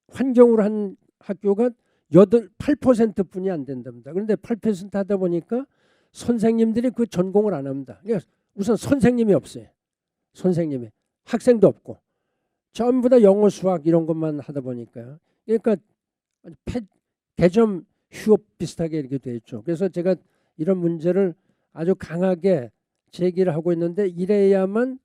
환경으로 한 학교가 8%뿐이 안 된답니다. 그런데 8% 하다 보니까 선생님들이 그 전공을 안 합니다. 그러니까 우선 선생님이 없어요. 선생님이 학생도 없고 전부 다 영어 수학 이런 것만 하다 보니까요. 그러니까 개점 휴업 비슷하게 이렇게 돼 있죠. 그래서 제가 이런 문제를 아주 강하게 제기를 하고 있는데 이래야만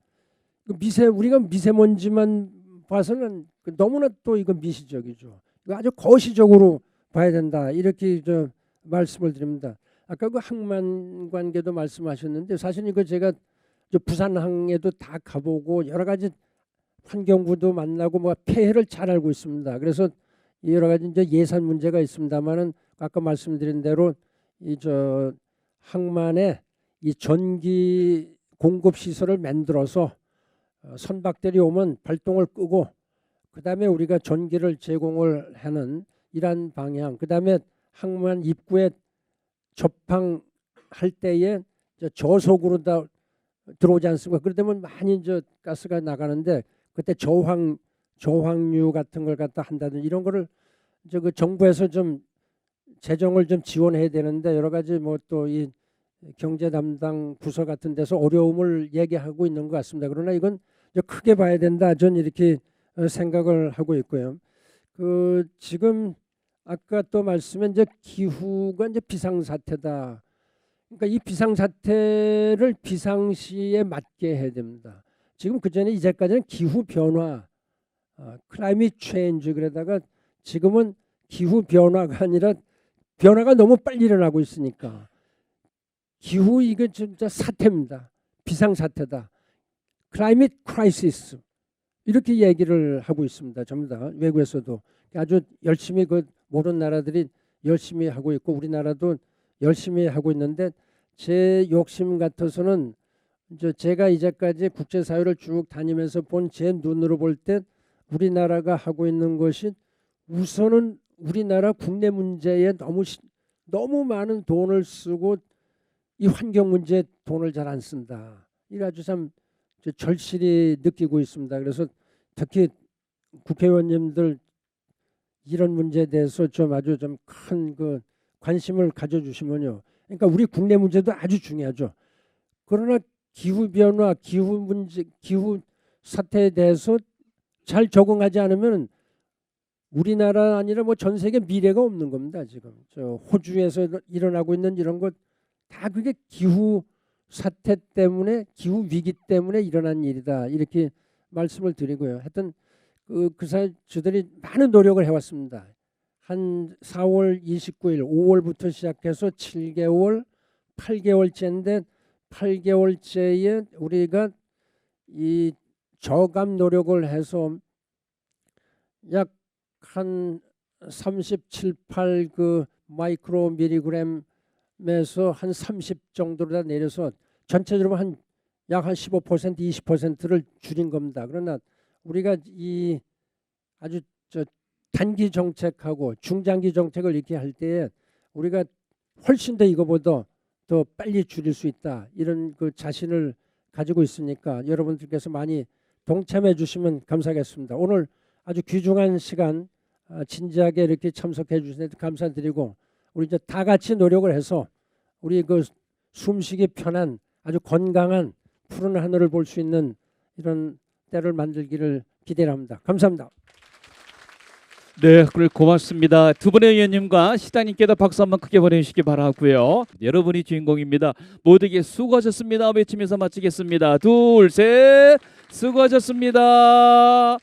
우리가 미세먼지만 봐서는 너무나 또 이건 미시적이죠. 이거 아주 거시적으로 봐야 된다. 이렇게 말씀을 드립니다. 아까 그 항만 관계도 말씀하셨는데 사실 이거 제가 부산항에도 다 가보고 여러 가지 환경부도 만나고 뭐 폐해를 잘 알고 있습니다. 그래서 여러 가지 이제 예산 문제가 있습니다만은 아까 말씀드린 대로 항만에 이 전기 공급 시설을 만들어서 선박들이 오면 발동을 끄고 그다음에 우리가 전기를 제공을 하는 이러한 방향. 그다음에 항만 입구에 접항할 때에 저속으로 다 들어오지 않습니까? 그러면 많이 가스가 나가는데 그때 저항유 같은 걸 갖다 한다든지 이런 거를 그 정부에서 좀 재정을 좀 지원해야 되는데 여러 가지 뭐 또 이 경제 담당 부서 같은 데서 어려움을 얘기하고 있는 것 같습니다. 그러나 이건 크게 봐야 된다. 전 이렇게 생각을 하고 있고요. 지금 아까 또 말씀에 이제 기후가 이제 비상사태다. 그러니까 이 비상사태를 비상시에 맞게 해야 됩니다. 지금 그 전에 이제까지는 기후 변화, 클라이밋 체인지 그러다가 지금은 기후 변화가 아니라 변화가 너무 빨리 일어나고 있으니까 기후 이거 진짜 사태입니다. 비상사태다. 클라이밋 크라이시스 이렇게 얘기를 하고 있습니다. 전부 다 외국에서도 아주 열심히 모든 나라들이 열심히 하고 있고 우리나라도 열심히 하고 있는데 제 욕심 같아서는 제가 이제까지 국제사회를 쭉 다니면서 본 제 눈으로 볼 때 우리나라가 하고 있는 것이 우선은 우리나라 국내 문제에 너무 많은 돈을 쓰고 이 환경 문제에 돈을 잘 안 쓴다. 이거 아주 참 절실히 느끼고 있습니다. 그래서 특히 국회의원님들 이런 문제에 대해서 아주 큰 관심을 가져주시면요. 그러니까 우리 국내 문제도 아주 중요하죠. 그러나 기후 변화, 기후 문제, 기후 사태에 대해서 잘 적응하지 않으면 우리나라 아니라 뭐 전 세계 미래가 없는 겁니다. 지금 호주에서 일어나고 있는 이런 것 다 그게 기후 사태 때문에 기후 위기 때문에 일어난 일이다. 이렇게 말씀을 드리고요. 하여튼 그 사이 저들이 많은 노력을 해왔습니다. 한 4월 29일 5월부터 시작해서 7개월 8개월째인데 8개월째에 우리가 이 저감 노력을 해서 약 한 37, 8 그 마이크로 밀리그램에서 한 30 정도로 다 내려서 전체적으로 약 한 15%, 20%를 줄인 겁니다. 그러나 우리가 이 아주 단기 정책하고 중장기 정책을 이렇게 할 때에 우리가 훨씬 더 이거보다 더 빨리 줄일 수 있다, 이런 그 자신을 가지고 있으니까 여러분들께서 많이 동참해 주시면 감사하겠습니다. 오늘 아주 귀중한 시간 진지하게 이렇게 참석해 주셔서 감사드리고, 우리 이제 다 같이 노력을 해서 우리 그 숨쉬기 편한 아주 건강한 푸른 하늘을 볼 수 있는 이런 때를 만들기를 기대합니다. 감사합니다. 네, 그래 고맙습니다. 두 분의 의원님과 시장님께도 박수 한번 크게 보내주시기 바라고요. 여러분이 주인공입니다. 모두에게 수고하셨습니다 외치면서 마치겠습니다. 둘, 셋, 수고하셨습니다.